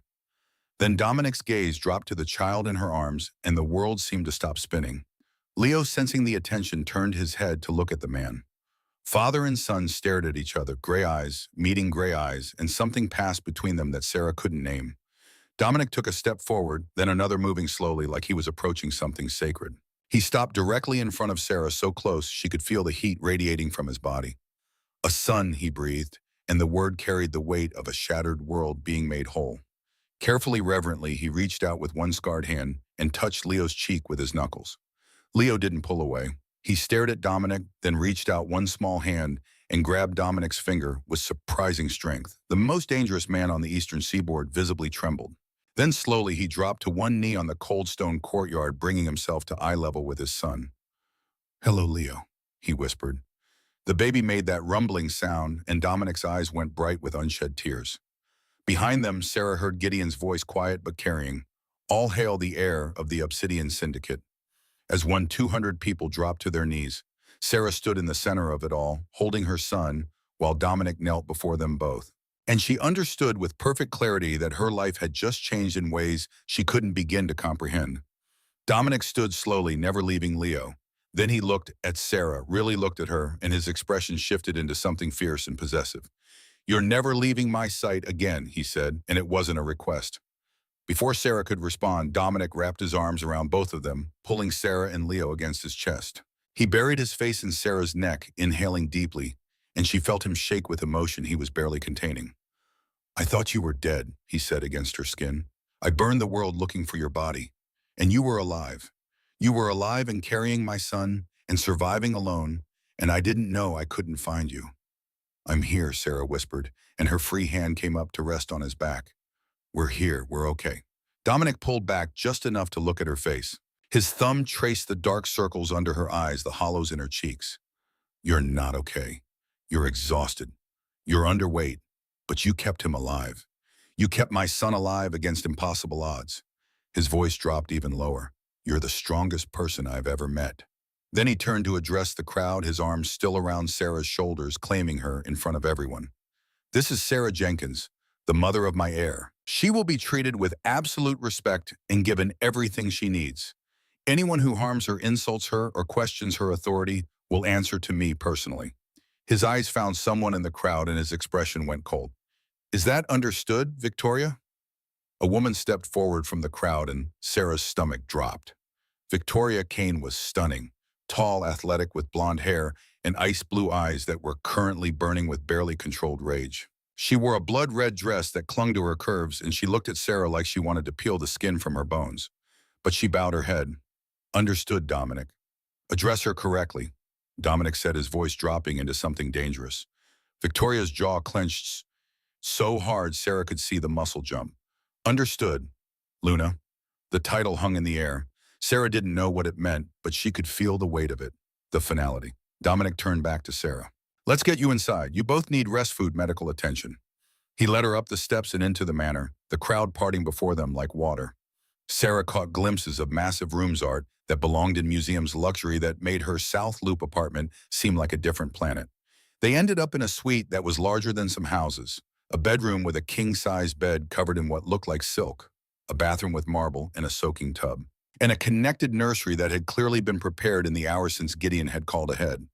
Then Dominic's gaze dropped to the child in her arms, and the world seemed to stop spinning. Leo, sensing the attention, turned his head to look at the man. Father and son stared at each other, gray eyes, meeting gray eyes, and something passed between them that Sarah couldn't name. Dominic took a step forward, then another, moving slowly like he was approaching something sacred. He stopped directly in front of Sarah, so close she could feel the heat radiating from his body. "A son," he breathed, and the word carried the weight of a shattered world being made whole. Carefully, reverently, he reached out with one scarred hand and touched Leo's cheek with his knuckles. Leo didn't pull away. He stared at Dominic, then reached out one small hand and grabbed Dominic's finger with surprising strength. The most dangerous man on the eastern seaboard visibly trembled. Then slowly he dropped to one knee on the cold stone courtyard, bringing himself to eye level with his son. "Hello, Leo," he whispered. The baby made that rumbling sound, and Dominic's eyes went bright with unshed tears. Behind them, Sarah heard Gideon's voice, quiet but carrying. "All hail the heir of the Obsidian Syndicate." As 200 people dropped to their knees, Sarah stood in the center of it all, holding her son, while Dominic knelt before them both. And she understood with perfect clarity that her life had just changed in ways she couldn't begin to comprehend. Dominic stood slowly, never leaving Leo. Then he looked at Sarah, really looked at her, and his expression shifted into something fierce and possessive. "You're never leaving my sight again," he said, and it wasn't a request. Before Sarah could respond, Dominic wrapped his arms around both of them, pulling Sarah and Leo against his chest. He buried his face in Sarah's neck, inhaling deeply, and she felt him shake with emotion he was barely containing. "I thought you were dead," he said against her skin. "I burned the world looking for your body, and you were alive. You were alive and carrying my son and surviving alone, and I didn't know I couldn't find you." "I'm here," Sarah whispered, and her free hand came up to rest on his back. "We're here, we're okay." Dominic pulled back just enough to look at her face. His thumb traced the dark circles under her eyes, the hollows in her cheeks. "You're not okay. You're exhausted. You're underweight, but you kept him alive. You kept my son alive against impossible odds." His voice dropped even lower. "You're the strongest person I've ever met." Then he turned to address the crowd, his arms still around Sarah's shoulders, claiming her in front of everyone. "This is Sarah Jenkins, the mother of my heir. She will be treated with absolute respect and given everything she needs. Anyone who harms her, insults her, or questions her authority will answer to me personally. His eyes found someone in the crowd and his expression went cold. Is that understood, Victoria? A woman stepped forward from the crowd and Sarah's stomach dropped. Victoria Kane was stunning, tall, athletic with blonde hair and ice blue eyes that were currently burning with barely controlled rage. She wore a blood-red dress that clung to her curves and she looked at Sarah like she wanted to peel the skin from her bones. But she bowed her head. Understood, Dominic. Address her correctly, Dominic said, his voice dropping into something dangerous. Victoria's jaw clenched so hard Sarah could see the muscle jump. Understood, Luna. The title hung in the air. Sarah didn't know what it meant, but she could feel the weight of it, the finality. Dominic turned back to Sarah. Let's get you inside. You both need rest food medical attention. He led her up the steps and into the manor, the crowd parting before them like water. Sarah caught glimpses of massive rooms art that belonged in museums, luxury that made her South Loop apartment seem like a different planet. They ended up in a suite that was larger than some houses, a bedroom with a king-size bed covered in what looked like silk, a bathroom with marble and a soaking tub, and a connected nursery that had clearly been prepared in the hours since Gideon had called ahead.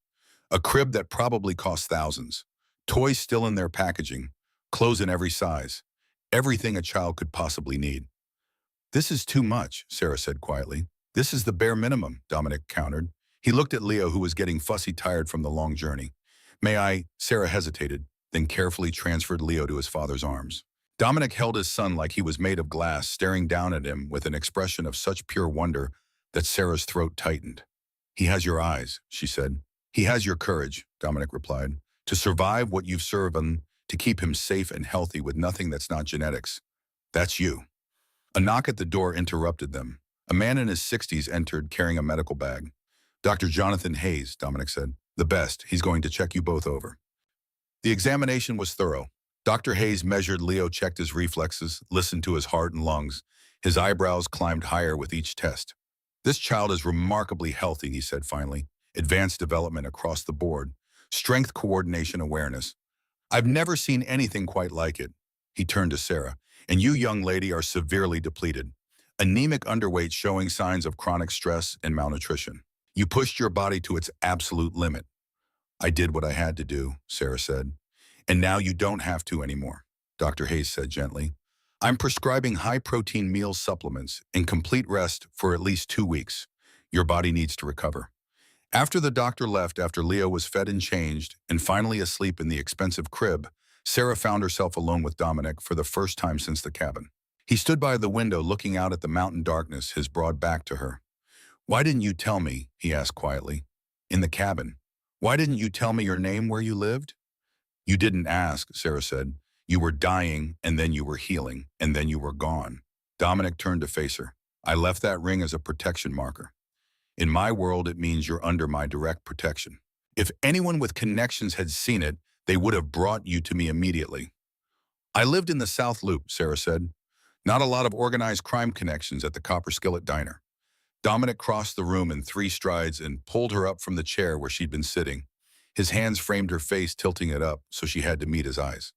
A crib that probably cost thousands, toys still in their packaging, clothes in every size, everything a child could possibly need. This is too much, Sarah said quietly. This is the bare minimum, Dominic countered. He looked at Leo, who was getting fussy tired from the long journey. May I? Sarah hesitated, then carefully transferred Leo to his father's arms. Dominic held his son like he was made of glass, staring down at him with an expression of such pure wonder that Sarah's throat tightened. He has your eyes, she said. He has your courage, Dominic replied, to survive what you've served and to keep him safe and healthy with nothing that's not genetics. That's you. A knock at the door interrupted them. A man in his 60s entered carrying a medical bag. Dr. Jonathan Hayes, Dominic said. The best. He's going to check you both over. The examination was thorough. Dr. Hayes measured Leo, checked his reflexes, listened to his heart and lungs. His eyebrows climbed higher with each test. This child is remarkably healthy, he said finally. Advanced development across the board. Strength, coordination, awareness. I've never seen anything quite like it. He turned to Sarah. And you, young lady, are severely depleted. Anemic, underweight, showing signs of chronic stress and malnutrition. You pushed your body to its absolute limit. I did what I had to do, Sarah said. And now you don't have to anymore, Dr. Hayes said gently. I'm prescribing high-protein meal supplements and complete rest for at least 2 weeks. Your body needs to recover. After the doctor left, after Leo was fed and changed, and finally asleep in the expensive crib, Sarah found herself alone with Dominic for the first time since the cabin. He stood by the window looking out at the mountain darkness, his broad back to her. Why didn't you tell me, he asked quietly, in the cabin? Why didn't you tell me your name, where you lived? You didn't ask, Sarah said. You were dying, and then you were healing, and then you were gone. Dominic turned to face her. I left that ring as a protection marker. In my world, it means you're under my direct protection. If anyone with connections had seen it, they would have brought you to me immediately. I lived in the South Loop, Sarah said. Not a lot of organized crime connections at the Copper Skillet Diner. Dominic crossed the room in 3 strides and pulled her up from the chair where she'd been sitting. His hands framed her face, tilting it up, so she had to meet his eyes.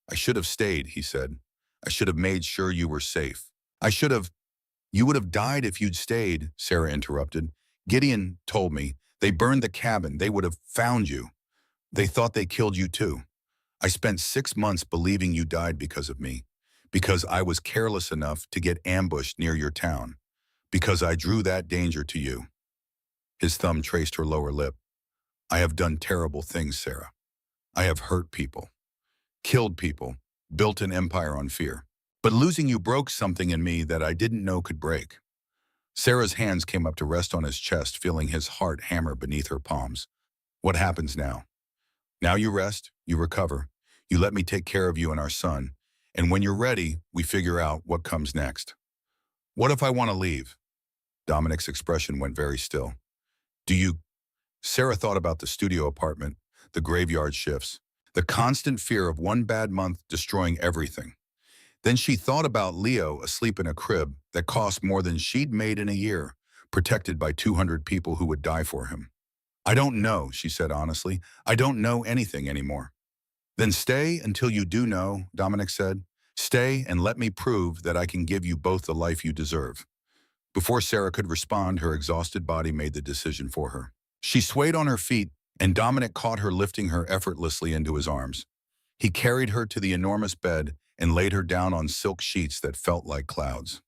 I should have stayed, he said. I should have made sure you were safe. You would have died if you'd stayed, Sarah interrupted. Gideon told me. They burned the cabin. They would have found you. They thought they killed you too. I spent 6 months believing you died because of me, because I was careless enough to get ambushed near your town, because I drew that danger to you. His thumb traced her lower lip. I have done terrible things, Sarah. I have hurt people, killed people, built an empire on fear. But losing you broke something in me that I didn't know could break. Sarah's hands came up to rest on his chest, feeling his heart hammer beneath her palms. What happens now? Now you rest, you recover, you let me take care of you and our son, and when you're ready, we figure out what comes next. What if I want to leave? Dominic's expression went very still. Do you? Sarah thought about the studio apartment, the graveyard shifts, the constant fear of one bad month destroying everything. Then she thought about Leo asleep in a crib that cost more than she'd made in a year, protected by 200 people who would die for him. I don't know, she said honestly. I don't know anything anymore. Then stay until you do know, Dominic said. Stay and let me prove that I can give you both the life you deserve. Before Sarah could respond, her exhausted body made the decision for her. She swayed on her feet, and Dominic caught her, lifting her effortlessly into his arms. He carried her to the enormous bed and laid her down on silk sheets that felt like clouds.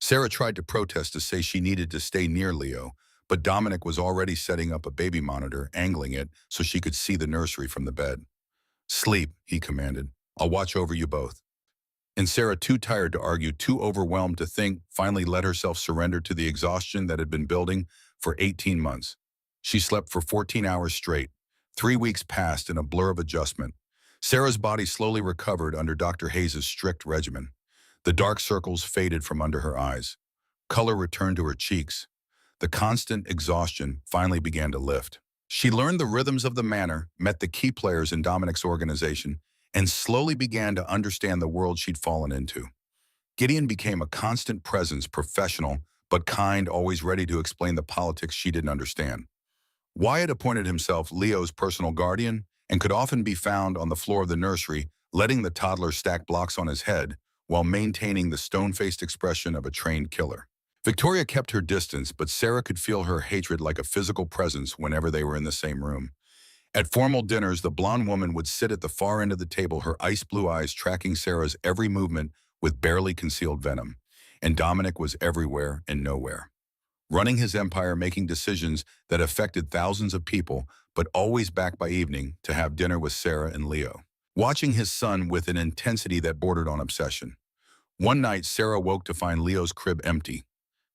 Sarah tried to protest to say she needed to stay near Leo, but Dominic was already setting up a baby monitor, angling it so she could see the nursery from the bed. "Sleep," he commanded. "I'll watch over you both." And Sarah, too tired to argue, too overwhelmed to think, finally let herself surrender to the exhaustion that had been building for 18 months. She slept for 14 hours straight. 3 weeks passed in a blur of adjustment. Sarah's body slowly recovered under Dr. Hayes' strict regimen. The dark circles faded from under her eyes. Color returned to her cheeks. The constant exhaustion finally began to lift. She learned the rhythms of the manor, met the key players in Dominic's organization, and slowly began to understand the world she'd fallen into. Gideon became a constant presence, professional, but kind, always ready to explain the politics she didn't understand. Wyatt appointed himself Leo's personal guardian and could often be found on the floor of the nursery, letting the toddler stack blocks on his head while maintaining the stone-faced expression of a trained killer. Victoria kept her distance, but Sarah could feel her hatred like a physical presence whenever they were in the same room. At formal dinners, the blonde woman would sit at the far end of the table, her ice-blue eyes tracking Sarah's every movement with barely concealed venom. And Dominic was everywhere and nowhere, running his empire, making decisions that affected thousands of people, but always back by evening to have dinner with Sarah and Leo, watching his son with an intensity that bordered on obsession. One night, Sarah woke to find Leo's crib empty.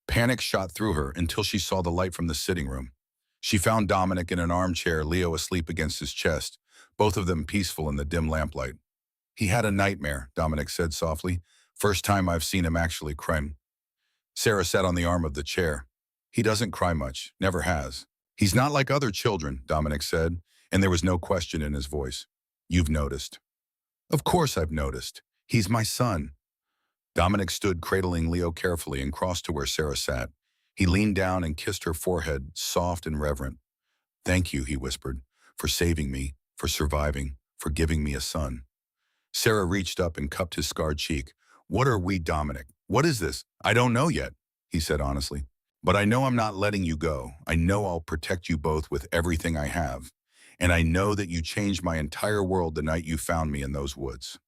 Panic shot through her until she saw the light from the sitting room. She found Dominic in an armchair, Leo asleep against his chest, both of them peaceful in the dim lamplight. "He had a nightmare," Dominic said softly. "First time I've seen him actually cry." Sarah sat on the arm of the chair. "He doesn't cry much, never has." "He's not like other children," Dominic said, and there was no question in his voice. "You've noticed." "Of course I've noticed. He's my son." Dominic stood, cradling Leo carefully, and crossed to where Sarah sat. He leaned down and kissed her forehead, soft and reverent. "Thank you," he whispered, "for saving me, for surviving, for giving me a son." Sarah reached up and cupped his scarred cheek. "What are we, Dominic? What is this?" "I don't know yet," he said honestly. "But I know I'm not letting you go. I know I'll protect you both with everything I have. And I know that you changed my entire world the night you found me in those woods."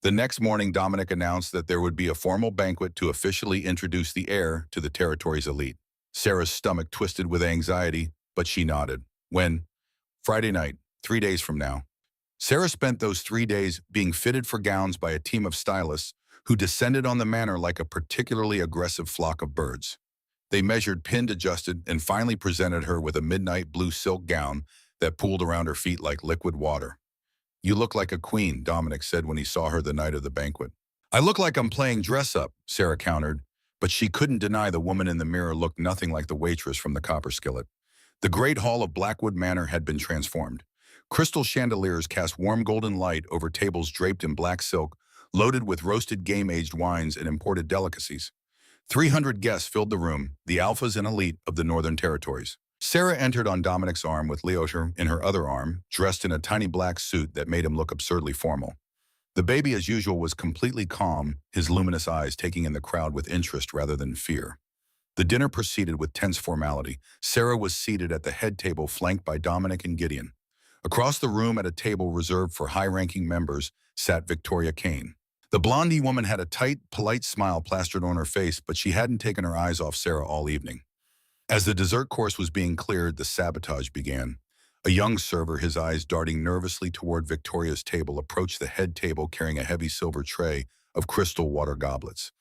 The next morning, Dominic announced that there would be a formal banquet to officially introduce the heir to the territory's elite. Sarah's stomach twisted with anxiety, but she nodded. "When?" "Friday night, 3 days from now." Sarah spent those 3 days being fitted for gowns by a team of stylists who descended on the manor like a particularly aggressive flock of birds. They measured, pinned, adjusted, and finally presented her with a midnight blue silk gown that pooled around her feet like liquid water. "You look like a queen," Dominic said when he saw her the night of the banquet. "I look like I'm playing dress-up," Sarah countered, but she couldn't deny the woman in the mirror looked nothing like the waitress from the copper skillet. The great hall of Blackwood Manor had been transformed. Crystal chandeliers cast warm golden light over tables draped in black silk, loaded with roasted game-aged wines and imported delicacies. 300 guests filled the room, the alphas and elite of the Northern Territories. Sarah entered on Dominic's arm with Leota in her other arm, dressed in a tiny black suit that made him look absurdly formal. The baby, as usual, was completely calm, his luminous eyes taking in the crowd with interest rather than fear. The dinner proceeded with tense formality. Sarah was seated at the head table, flanked by Dominic and Gideon. Across the room, at a table reserved for high-ranking members, sat Victoria Kane. The blondie woman had a tight, polite smile plastered on her face, but she hadn't taken her eyes off Sarah all evening. As the dessert course was being cleared, the sabotage began. A young server, his eyes darting nervously toward Victoria's table, approached the head table carrying a heavy silver tray of crystal water goblets.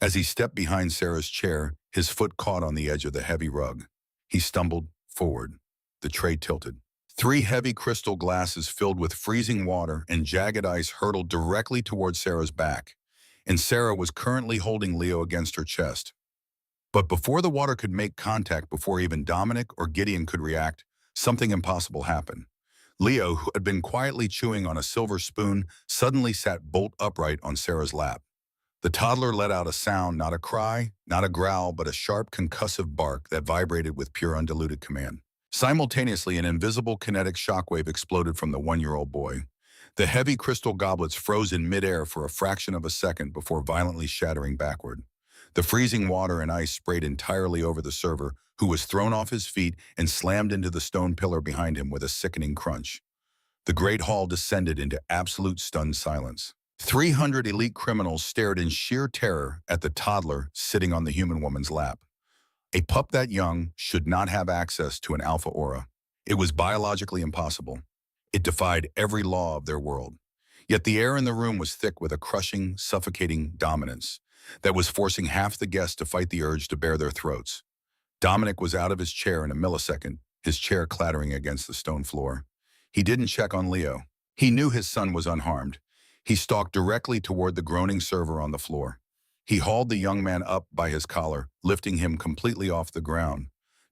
As he stepped behind Sarah's chair, his foot caught on the edge of the heavy rug. He stumbled forward. The tray tilted. 3 heavy crystal glasses filled with freezing water and jagged ice hurtled directly toward Sarah's back, and Sarah was currently holding Leo against her chest. But before the water could make contact, before even Dominic or Gideon could react, something impossible happened. Leo, who had been quietly chewing on a silver spoon, suddenly sat bolt upright on Sarah's lap. The toddler let out a sound, not a cry, not a growl, but a sharp, concussive bark that vibrated with pure, undiluted command. Simultaneously, an invisible kinetic shockwave exploded from the 1-year-old boy. The heavy crystal goblets froze in midair for a fraction of a second before violently shattering backward. The freezing water and ice sprayed entirely over the server, who was thrown off his feet and slammed into the stone pillar behind him with a sickening crunch. The great hall descended into absolute stunned silence. 300 elite criminals stared in sheer terror at the toddler sitting on the human woman's lap. A pup that young should not have access to an alpha aura. It was biologically impossible. It defied every law of their world. Yet the air in the room was thick with a crushing, suffocating dominance that was forcing half the guests to fight the urge to bare their throats. Dominic was out of his chair in a millisecond, his chair clattering against the stone floor. He didn't check on Leo. He knew his son was unharmed. He stalked directly toward the groaning server on the floor. He hauled the young man up by his collar, lifting him completely off the ground.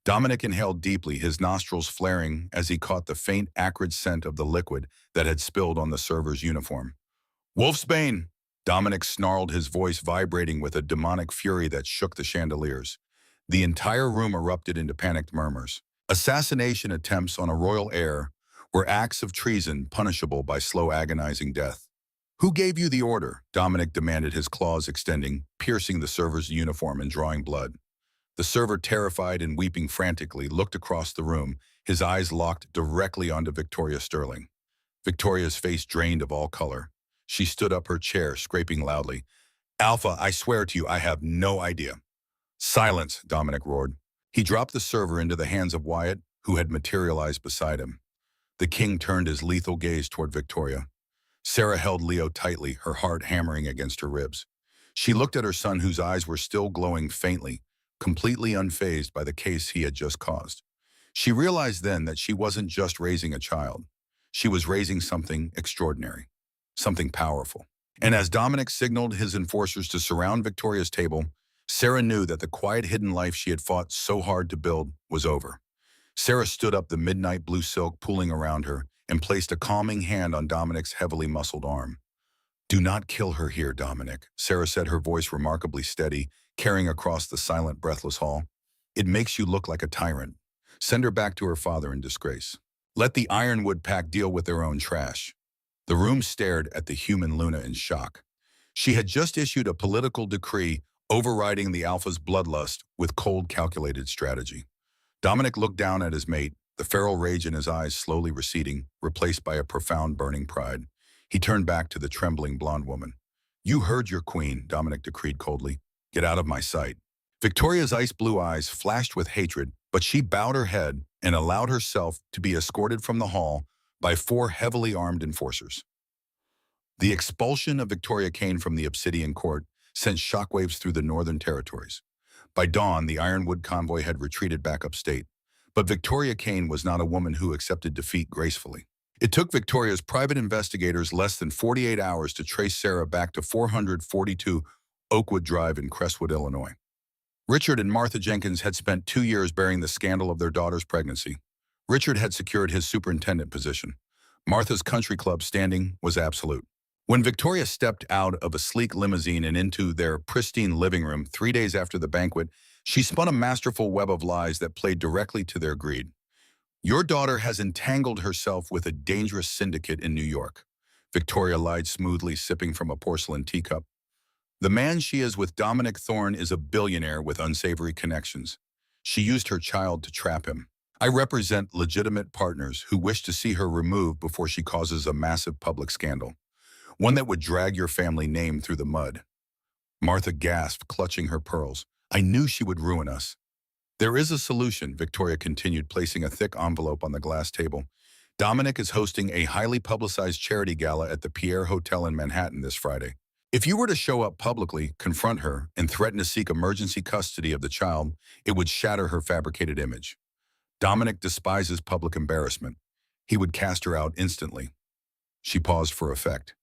Dominic inhaled deeply, his nostrils flaring as he caught the faint, acrid scent of the liquid that had spilled on the server's uniform. "Wolfsbane!" Dominic snarled, his voice vibrating with a demonic fury that shook the chandeliers. The entire room erupted into panicked murmurs. Assassination attempts on a royal heir were acts of treason punishable by slow, agonizing death. "Who gave you the order?" Dominic demanded, his claws extending, piercing the server's uniform and drawing blood. The server, terrified and weeping frantically, looked across the room, his eyes locked directly onto Victoria Sterling. Victoria's face drained of all color. She stood up, her chair scraping loudly. "Alpha, I swear to you, I have no idea." "Silence," Dominic roared. He dropped the server into the hands of Wyatt, who had materialized beside him. The king turned his lethal gaze toward Victoria. Sarah held Leo tightly, her heart hammering against her ribs. She looked at her son, whose eyes were still glowing faintly, completely unfazed by the case he had just caused. She realized then that she wasn't just raising a child. She was raising something extraordinary, something powerful. And as Dominic signaled his enforcers to surround Victoria's table, Sarah knew that the quiet, hidden life she had fought so hard to build was over. Sarah stood up, the midnight blue silk pooling around her, and placed a calming hand on Dominic's heavily muscled arm. "Do not kill her here, Dominic," Sarah said, her voice remarkably steady, carrying across the silent, breathless hall. "It makes you look like a tyrant. Send her back to her father in disgrace. Let the Ironwood pack deal with their own trash." The room stared at the human Luna in shock. She had just issued a political decree overriding the Alpha's bloodlust with cold, calculated strategy. Dominic looked down at his mate, the feral rage in his eyes slowly receding, replaced by a profound, burning pride. He turned back to the trembling blonde woman. "You heard your queen," Dominic decreed coldly. "Get out of my sight." Victoria's ice-blue eyes flashed with hatred, but she bowed her head and allowed herself to be escorted from the hall by 4 heavily armed enforcers. The expulsion of Victoria Kane from the Obsidian Court sent shockwaves through the northern territories. By dawn, the Ironwood convoy had retreated back upstate. But Victoria Kane was not a woman who accepted defeat gracefully. It took Victoria's private investigators less than 48 hours to trace Sarah back to 442 Oakwood Drive in Crestwood, Illinois. Richard and Martha Jenkins had spent 2 years bearing the scandal of their daughter's pregnancy. Richard had secured his superintendent position. Martha's country club standing was absolute. When Victoria stepped out of a sleek limousine and into their pristine living room 3 days after the banquet, she spun a masterful web of lies that played directly to their greed. "Your daughter has entangled herself with a dangerous syndicate in New York," Victoria lied smoothly, sipping from a porcelain teacup. "The man she is with, Dominic Thorne, is a billionaire with unsavory connections. She used her child to trap him. I represent legitimate partners who wish to see her removed before she causes a massive public scandal, one that would drag your family name through the mud." Martha gasped, clutching her pearls. "I knew she would ruin us." "There is a solution," Victoria continued, placing a thick envelope on the glass table. "Dominic is hosting a highly publicized charity gala at the Pierre Hotel in Manhattan this Friday. If you were to show up publicly, confront her, and threaten to seek emergency custody of the child, it would shatter her fabricated image. Dominic despises public embarrassment. He would cast her out instantly." She paused for effect.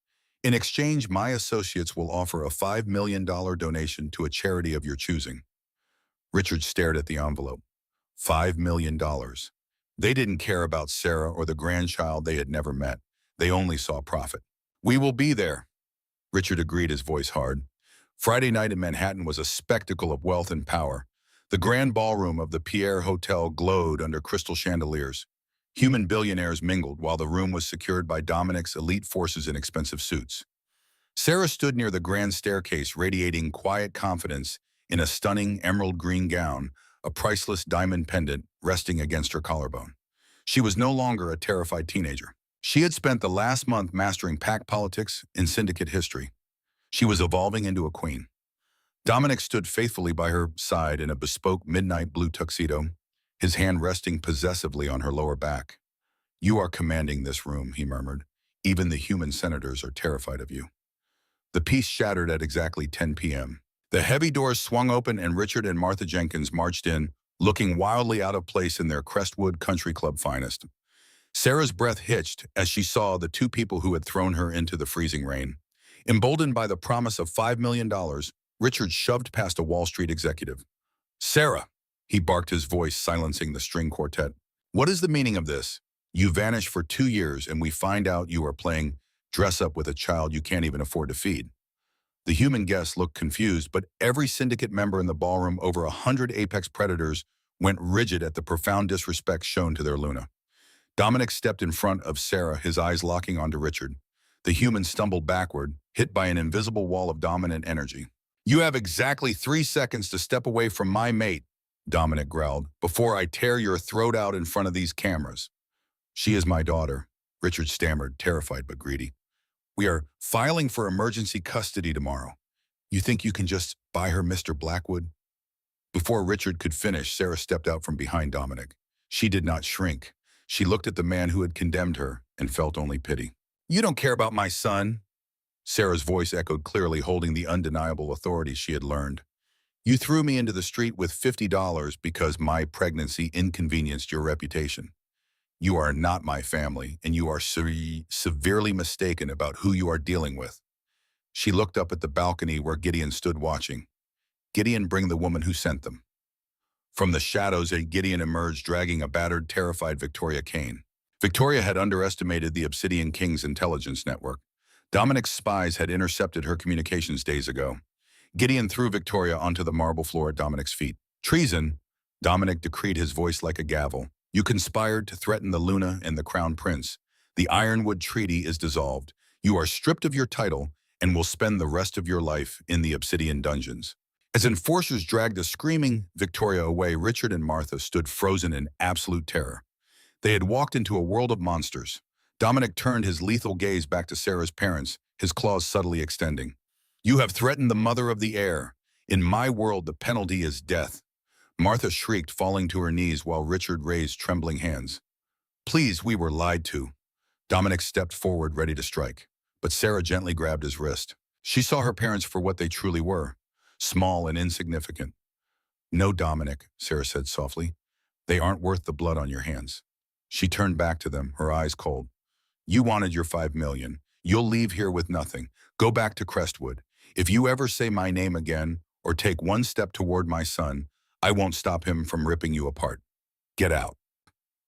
"In exchange, my associates will offer a $5 million donation to a charity of your choosing." Richard stared at the envelope. $5 million. They didn't care about Sarah or the grandchild they had never met. They only saw profit. "We will be there," Richard agreed, his voice hard. Friday night in Manhattan was a spectacle of wealth and power. The grand ballroom of the Pierre Hotel glowed under crystal chandeliers. Human billionaires mingled while the room was secured by Dominic's elite forces in expensive suits. Sarah stood near the grand staircase, radiating quiet confidence in a stunning emerald green gown, a priceless diamond pendant resting against her collarbone. She was no longer a terrified teenager. She had spent the last month mastering pack politics and syndicate history. She was evolving into a queen. Dominic stood faithfully by her side in a bespoke midnight blue tuxedo, his hand resting possessively on her lower back. "You are commanding this room," he murmured. "Even the human senators are terrified of you." The peace shattered at exactly 10 p.m. The heavy doors swung open and Richard and Martha Jenkins marched in, looking wildly out of place in their Crestwood Country Club finest. Sarah's breath hitched as she saw the two people who had thrown her into the freezing rain. Emboldened by the promise of $5 million, Richard shoved past a Wall Street executive. "Sarah," he barked, his voice silencing the string quartet. "What is the meaning of this? You vanish for 2 years and we find out you are playing dress up with a child you can't even afford to feed." The human guests looked confused, but every syndicate member in the ballroom, over 100 apex predators, went rigid at the profound disrespect shown to their Luna. Dominic stepped in front of Sarah, his eyes locking onto Richard. The human stumbled backward, hit by an invisible wall of dominant energy. "You have exactly 3 seconds to step away from my mate," Dominic growled, "before I tear your throat out in front of these cameras." "She is my daughter," Richard stammered, terrified but greedy. "We are filing for emergency custody tomorrow. You think you can just buy her, Mr. Blackwood?" Before Richard could finish, Sarah stepped out from behind Dominic. She did not shrink. She looked at the man who had condemned her and felt only pity. "You don't care about my son," Sarah's voice echoed clearly, holding the undeniable authority she had learned. "You threw me into the street with $50 because my pregnancy inconvenienced your reputation. You are not my family, and you are severely mistaken about who you are dealing with." She looked up at the balcony where Gideon stood watching. "Gideon, bring the woman who sent them." From the shadows, Gideon emerged, dragging a battered, terrified Victoria Kane. Victoria had underestimated the Obsidian King's intelligence network. Dominic's spies had intercepted her communications days ago. Gideon threw Victoria onto the marble floor at Dominic's feet. "Treason," Dominic decreed, his voice like a gavel. "You conspired to threaten the Luna and the Crown Prince. The Ironwood Treaty is dissolved. You are stripped of your title and will spend the rest of your life in the Obsidian dungeons." As enforcers dragged the screaming Victoria away, Richard and Martha stood frozen in absolute terror. They had walked into a world of monsters. Dominic turned his lethal gaze back to Sarah's parents, his claws subtly extending. "You have threatened the mother of the heir. In my world, the penalty is death." Martha shrieked, falling to her knees while Richard raised trembling hands. "Please, we were lied to." Dominic stepped forward, ready to strike, but Sarah gently grabbed his wrist. She saw her parents for what they truly were, small and insignificant. "No, Dominic," Sarah said softly. "They aren't worth the blood on your hands." She turned back to them, her eyes cold. "You wanted your $5 million. You'll leave here with nothing. Go back to Crestwood. If you ever say my name again or take one step toward my son, I won't stop him from ripping you apart. Get out."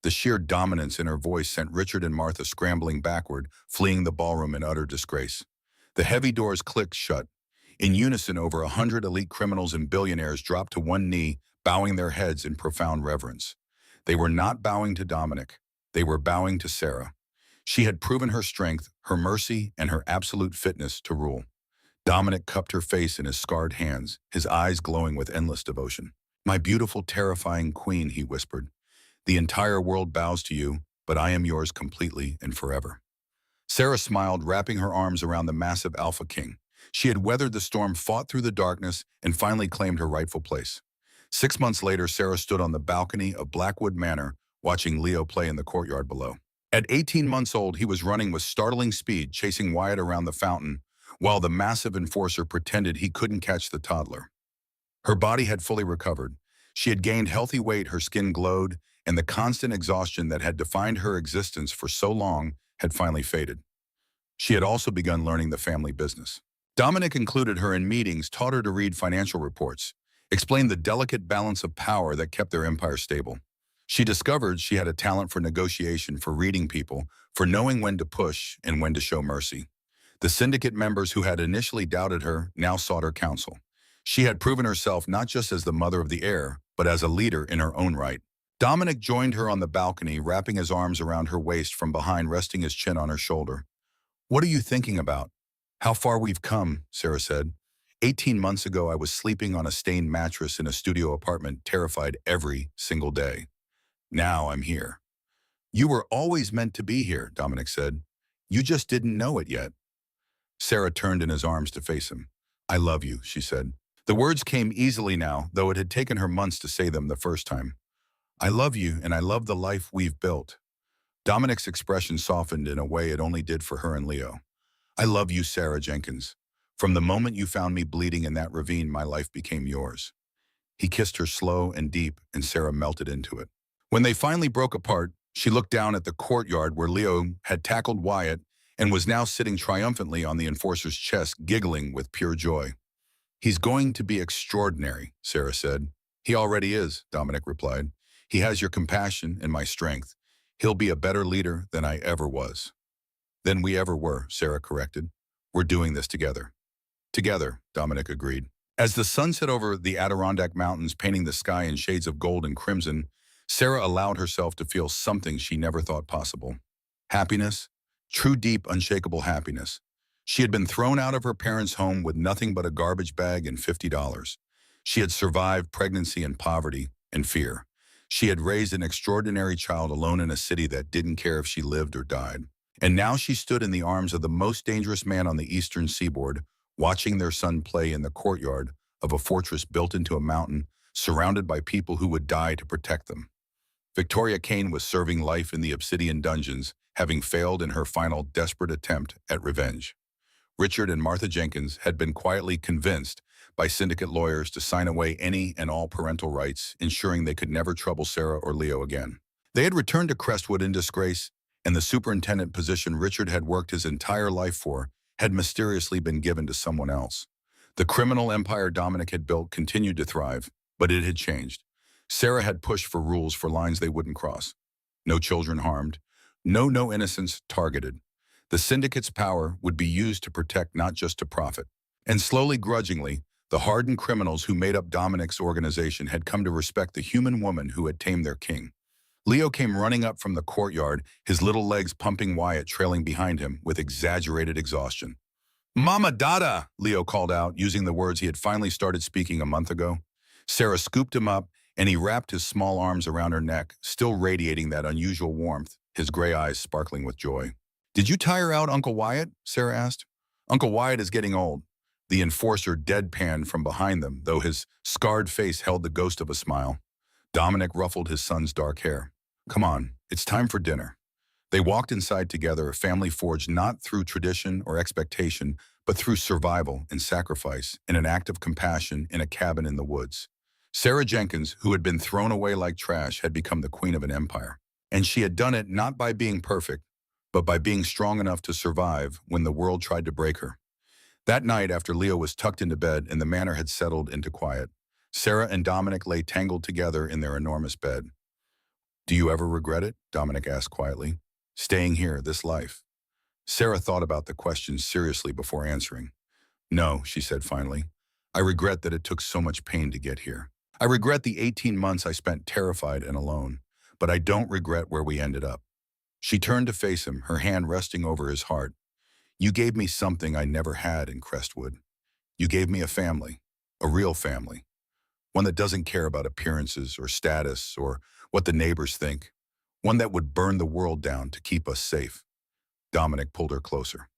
The sheer dominance in her voice sent Richard and Martha scrambling backward, fleeing the ballroom in utter disgrace. The heavy doors clicked shut. In unison, over 100 elite criminals and billionaires dropped to one knee, bowing their heads in profound reverence. They were not bowing to Dominic. They were bowing to Sarah. She had proven her strength, her mercy, and her absolute fitness to rule. Dominic cupped her face in his scarred hands, his eyes glowing with endless devotion. "My beautiful, terrifying queen," he whispered. "The entire world bows to you, but I am yours completely and forever." Sarah smiled, wrapping her arms around the massive Alpha King. She had weathered the storm, fought through the darkness, and finally claimed her rightful place. 6 months later, Sarah stood on the balcony of Blackwood Manor, watching Leo play in the courtyard below. At 18 months old, he was running with startling speed, chasing Wyatt around the fountain, while the massive enforcer pretended he couldn't catch the toddler. Her body had fully recovered. She had gained healthy weight, her skin glowed, and the constant exhaustion that had defined her existence for so long had finally faded. She had also begun learning the family business. Dominic included her in meetings, taught her to read financial reports, explained the delicate balance of power that kept their empire stable. She discovered she had a talent for negotiation, for reading people, for knowing when to push and when to show mercy. The syndicate members who had initially doubted her now sought her counsel. She had proven herself not just as the mother of the heir, but as a leader in her own right. Dominic joined her on the balcony, wrapping his arms around her waist from behind, resting his chin on her shoulder. "What are you thinking about?" "How far we've come," Sarah said. 18 months ago, I was sleeping on a stained mattress in a studio apartment, terrified every single day. Now I'm here. You were always meant to be here, Dominic said. You just didn't know it yet. Sarah turned in his arms to face him. I love you, she said. The words came easily now, though it had taken her months to say them the first time. I love you, and I love the life we've built. Dominic's expression softened in a way it only did for her and Leo. I love you, Sarah Jenkins. From the moment you found me bleeding in that ravine, my life became yours. He kissed her slow and deep, and Sarah melted into it. When they finally broke apart, she looked down at the courtyard where Leo had tackled Wyatt and was now sitting triumphantly on the enforcer's chest, giggling with pure joy. He's going to be extraordinary, Sarah said. He already is, Dominic replied. He has your compassion and my strength. He'll be a better leader than I ever was. Than we ever were, Sarah corrected. We're doing this together. Together, Dominic agreed. As the sun set over the Adirondack Mountains, painting the sky in shades of gold and crimson, Sarah allowed herself to feel something she never thought possible. Happiness, true, deep, unshakable happiness. She had been thrown out of her parents' home with nothing but a garbage bag and $50. She had survived pregnancy and poverty and fear. She had raised an extraordinary child alone in a city that didn't care if she lived or died. And now she stood in the arms of the most dangerous man on the eastern seaboard, watching their son play in the courtyard of a fortress built into a mountain, surrounded by people who would die to protect them. Victoria Kane was serving life in the Obsidian dungeons, having failed in her final desperate attempt at revenge. Richard and Martha Jenkins had been quietly convinced by syndicate lawyers to sign away any and all parental rights, ensuring they could never trouble Sarah or Leo again. They had returned to Crestwood in disgrace, and the superintendent position Richard had worked his entire life for had mysteriously been given to someone else. The criminal empire Dominic had built continued to thrive, but it had changed. Sarah had pushed for rules for lines they wouldn't cross. No children harmed. No innocents targeted. The syndicate's power would be used to protect, not just to profit. And slowly, grudgingly, the hardened criminals who made up Dominic's organization had come to respect the human woman who had tamed their king. Leo came running up from the courtyard, his little legs pumping, Wyatt trailing behind him with exaggerated exhaustion. Mama Dada, Leo called out, using the words he had finally started speaking a month ago. Sarah scooped him up, and he wrapped his small arms around her neck, still radiating that unusual warmth, his gray eyes sparkling with joy. Did you tire out Uncle Wyatt? Sarah asked. Uncle Wyatt is getting old. The enforcer deadpanned from behind them, though his scarred face held the ghost of a smile. Dominic ruffled his son's dark hair. Come on, it's time for dinner. They walked inside together, a family forged not through tradition or expectation, but through survival and sacrifice, in an act of compassion in a cabin in the woods. Sarah Jenkins, who had been thrown away like trash, had become the queen of an empire. And she had done it not by being perfect, but by being strong enough to survive when the world tried to break her. That night, after Leo was tucked into bed and the manor had settled into quiet, Sarah and Dominic lay tangled together in their enormous bed. Do you ever regret it? Dominic asked quietly. Staying here, this life. Sarah thought about the question seriously before answering. No, she said finally. I regret that it took so much pain to get here. I regret the 18 months I spent terrified and alone, but I don't regret where we ended up. She turned to face him, her hand resting over his heart. You gave me something I never had in Crestwood. You gave me a family, a real family, one that doesn't care about appearances or status or what the neighbors think, one that would burn the world down to keep us safe. Dominic pulled her closer.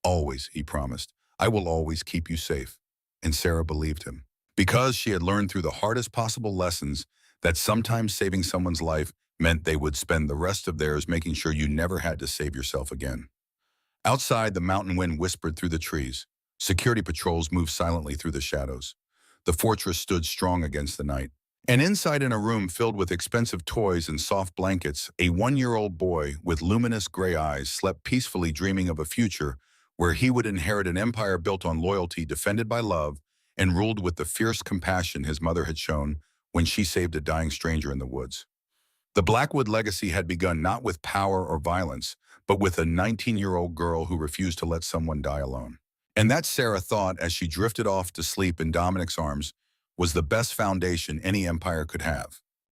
Always, he promised. I will always keep you safe. And Sarah believed him. Because she had learned through the hardest possible lessons that sometimes saving someone's life meant they would spend the rest of theirs making sure you never had to save yourself again. Outside, the mountain wind whispered through the trees. Security patrols moved silently through the shadows. The fortress stood strong against the night. And inside, in a room filled with expensive toys and soft blankets, a 1-year-old boy with luminous gray eyes slept peacefully, dreaming of a future where he would inherit an empire built on loyalty, defended by love, and ruled with the fierce compassion his mother had shown when she saved a dying stranger in the woods. The Blackwood legacy had begun not with power or violence, but with a 19-year-old girl who refused to let someone die alone. And that, Sarah thought as she drifted off to sleep in Dominic's arms, was the best foundation any empire could have.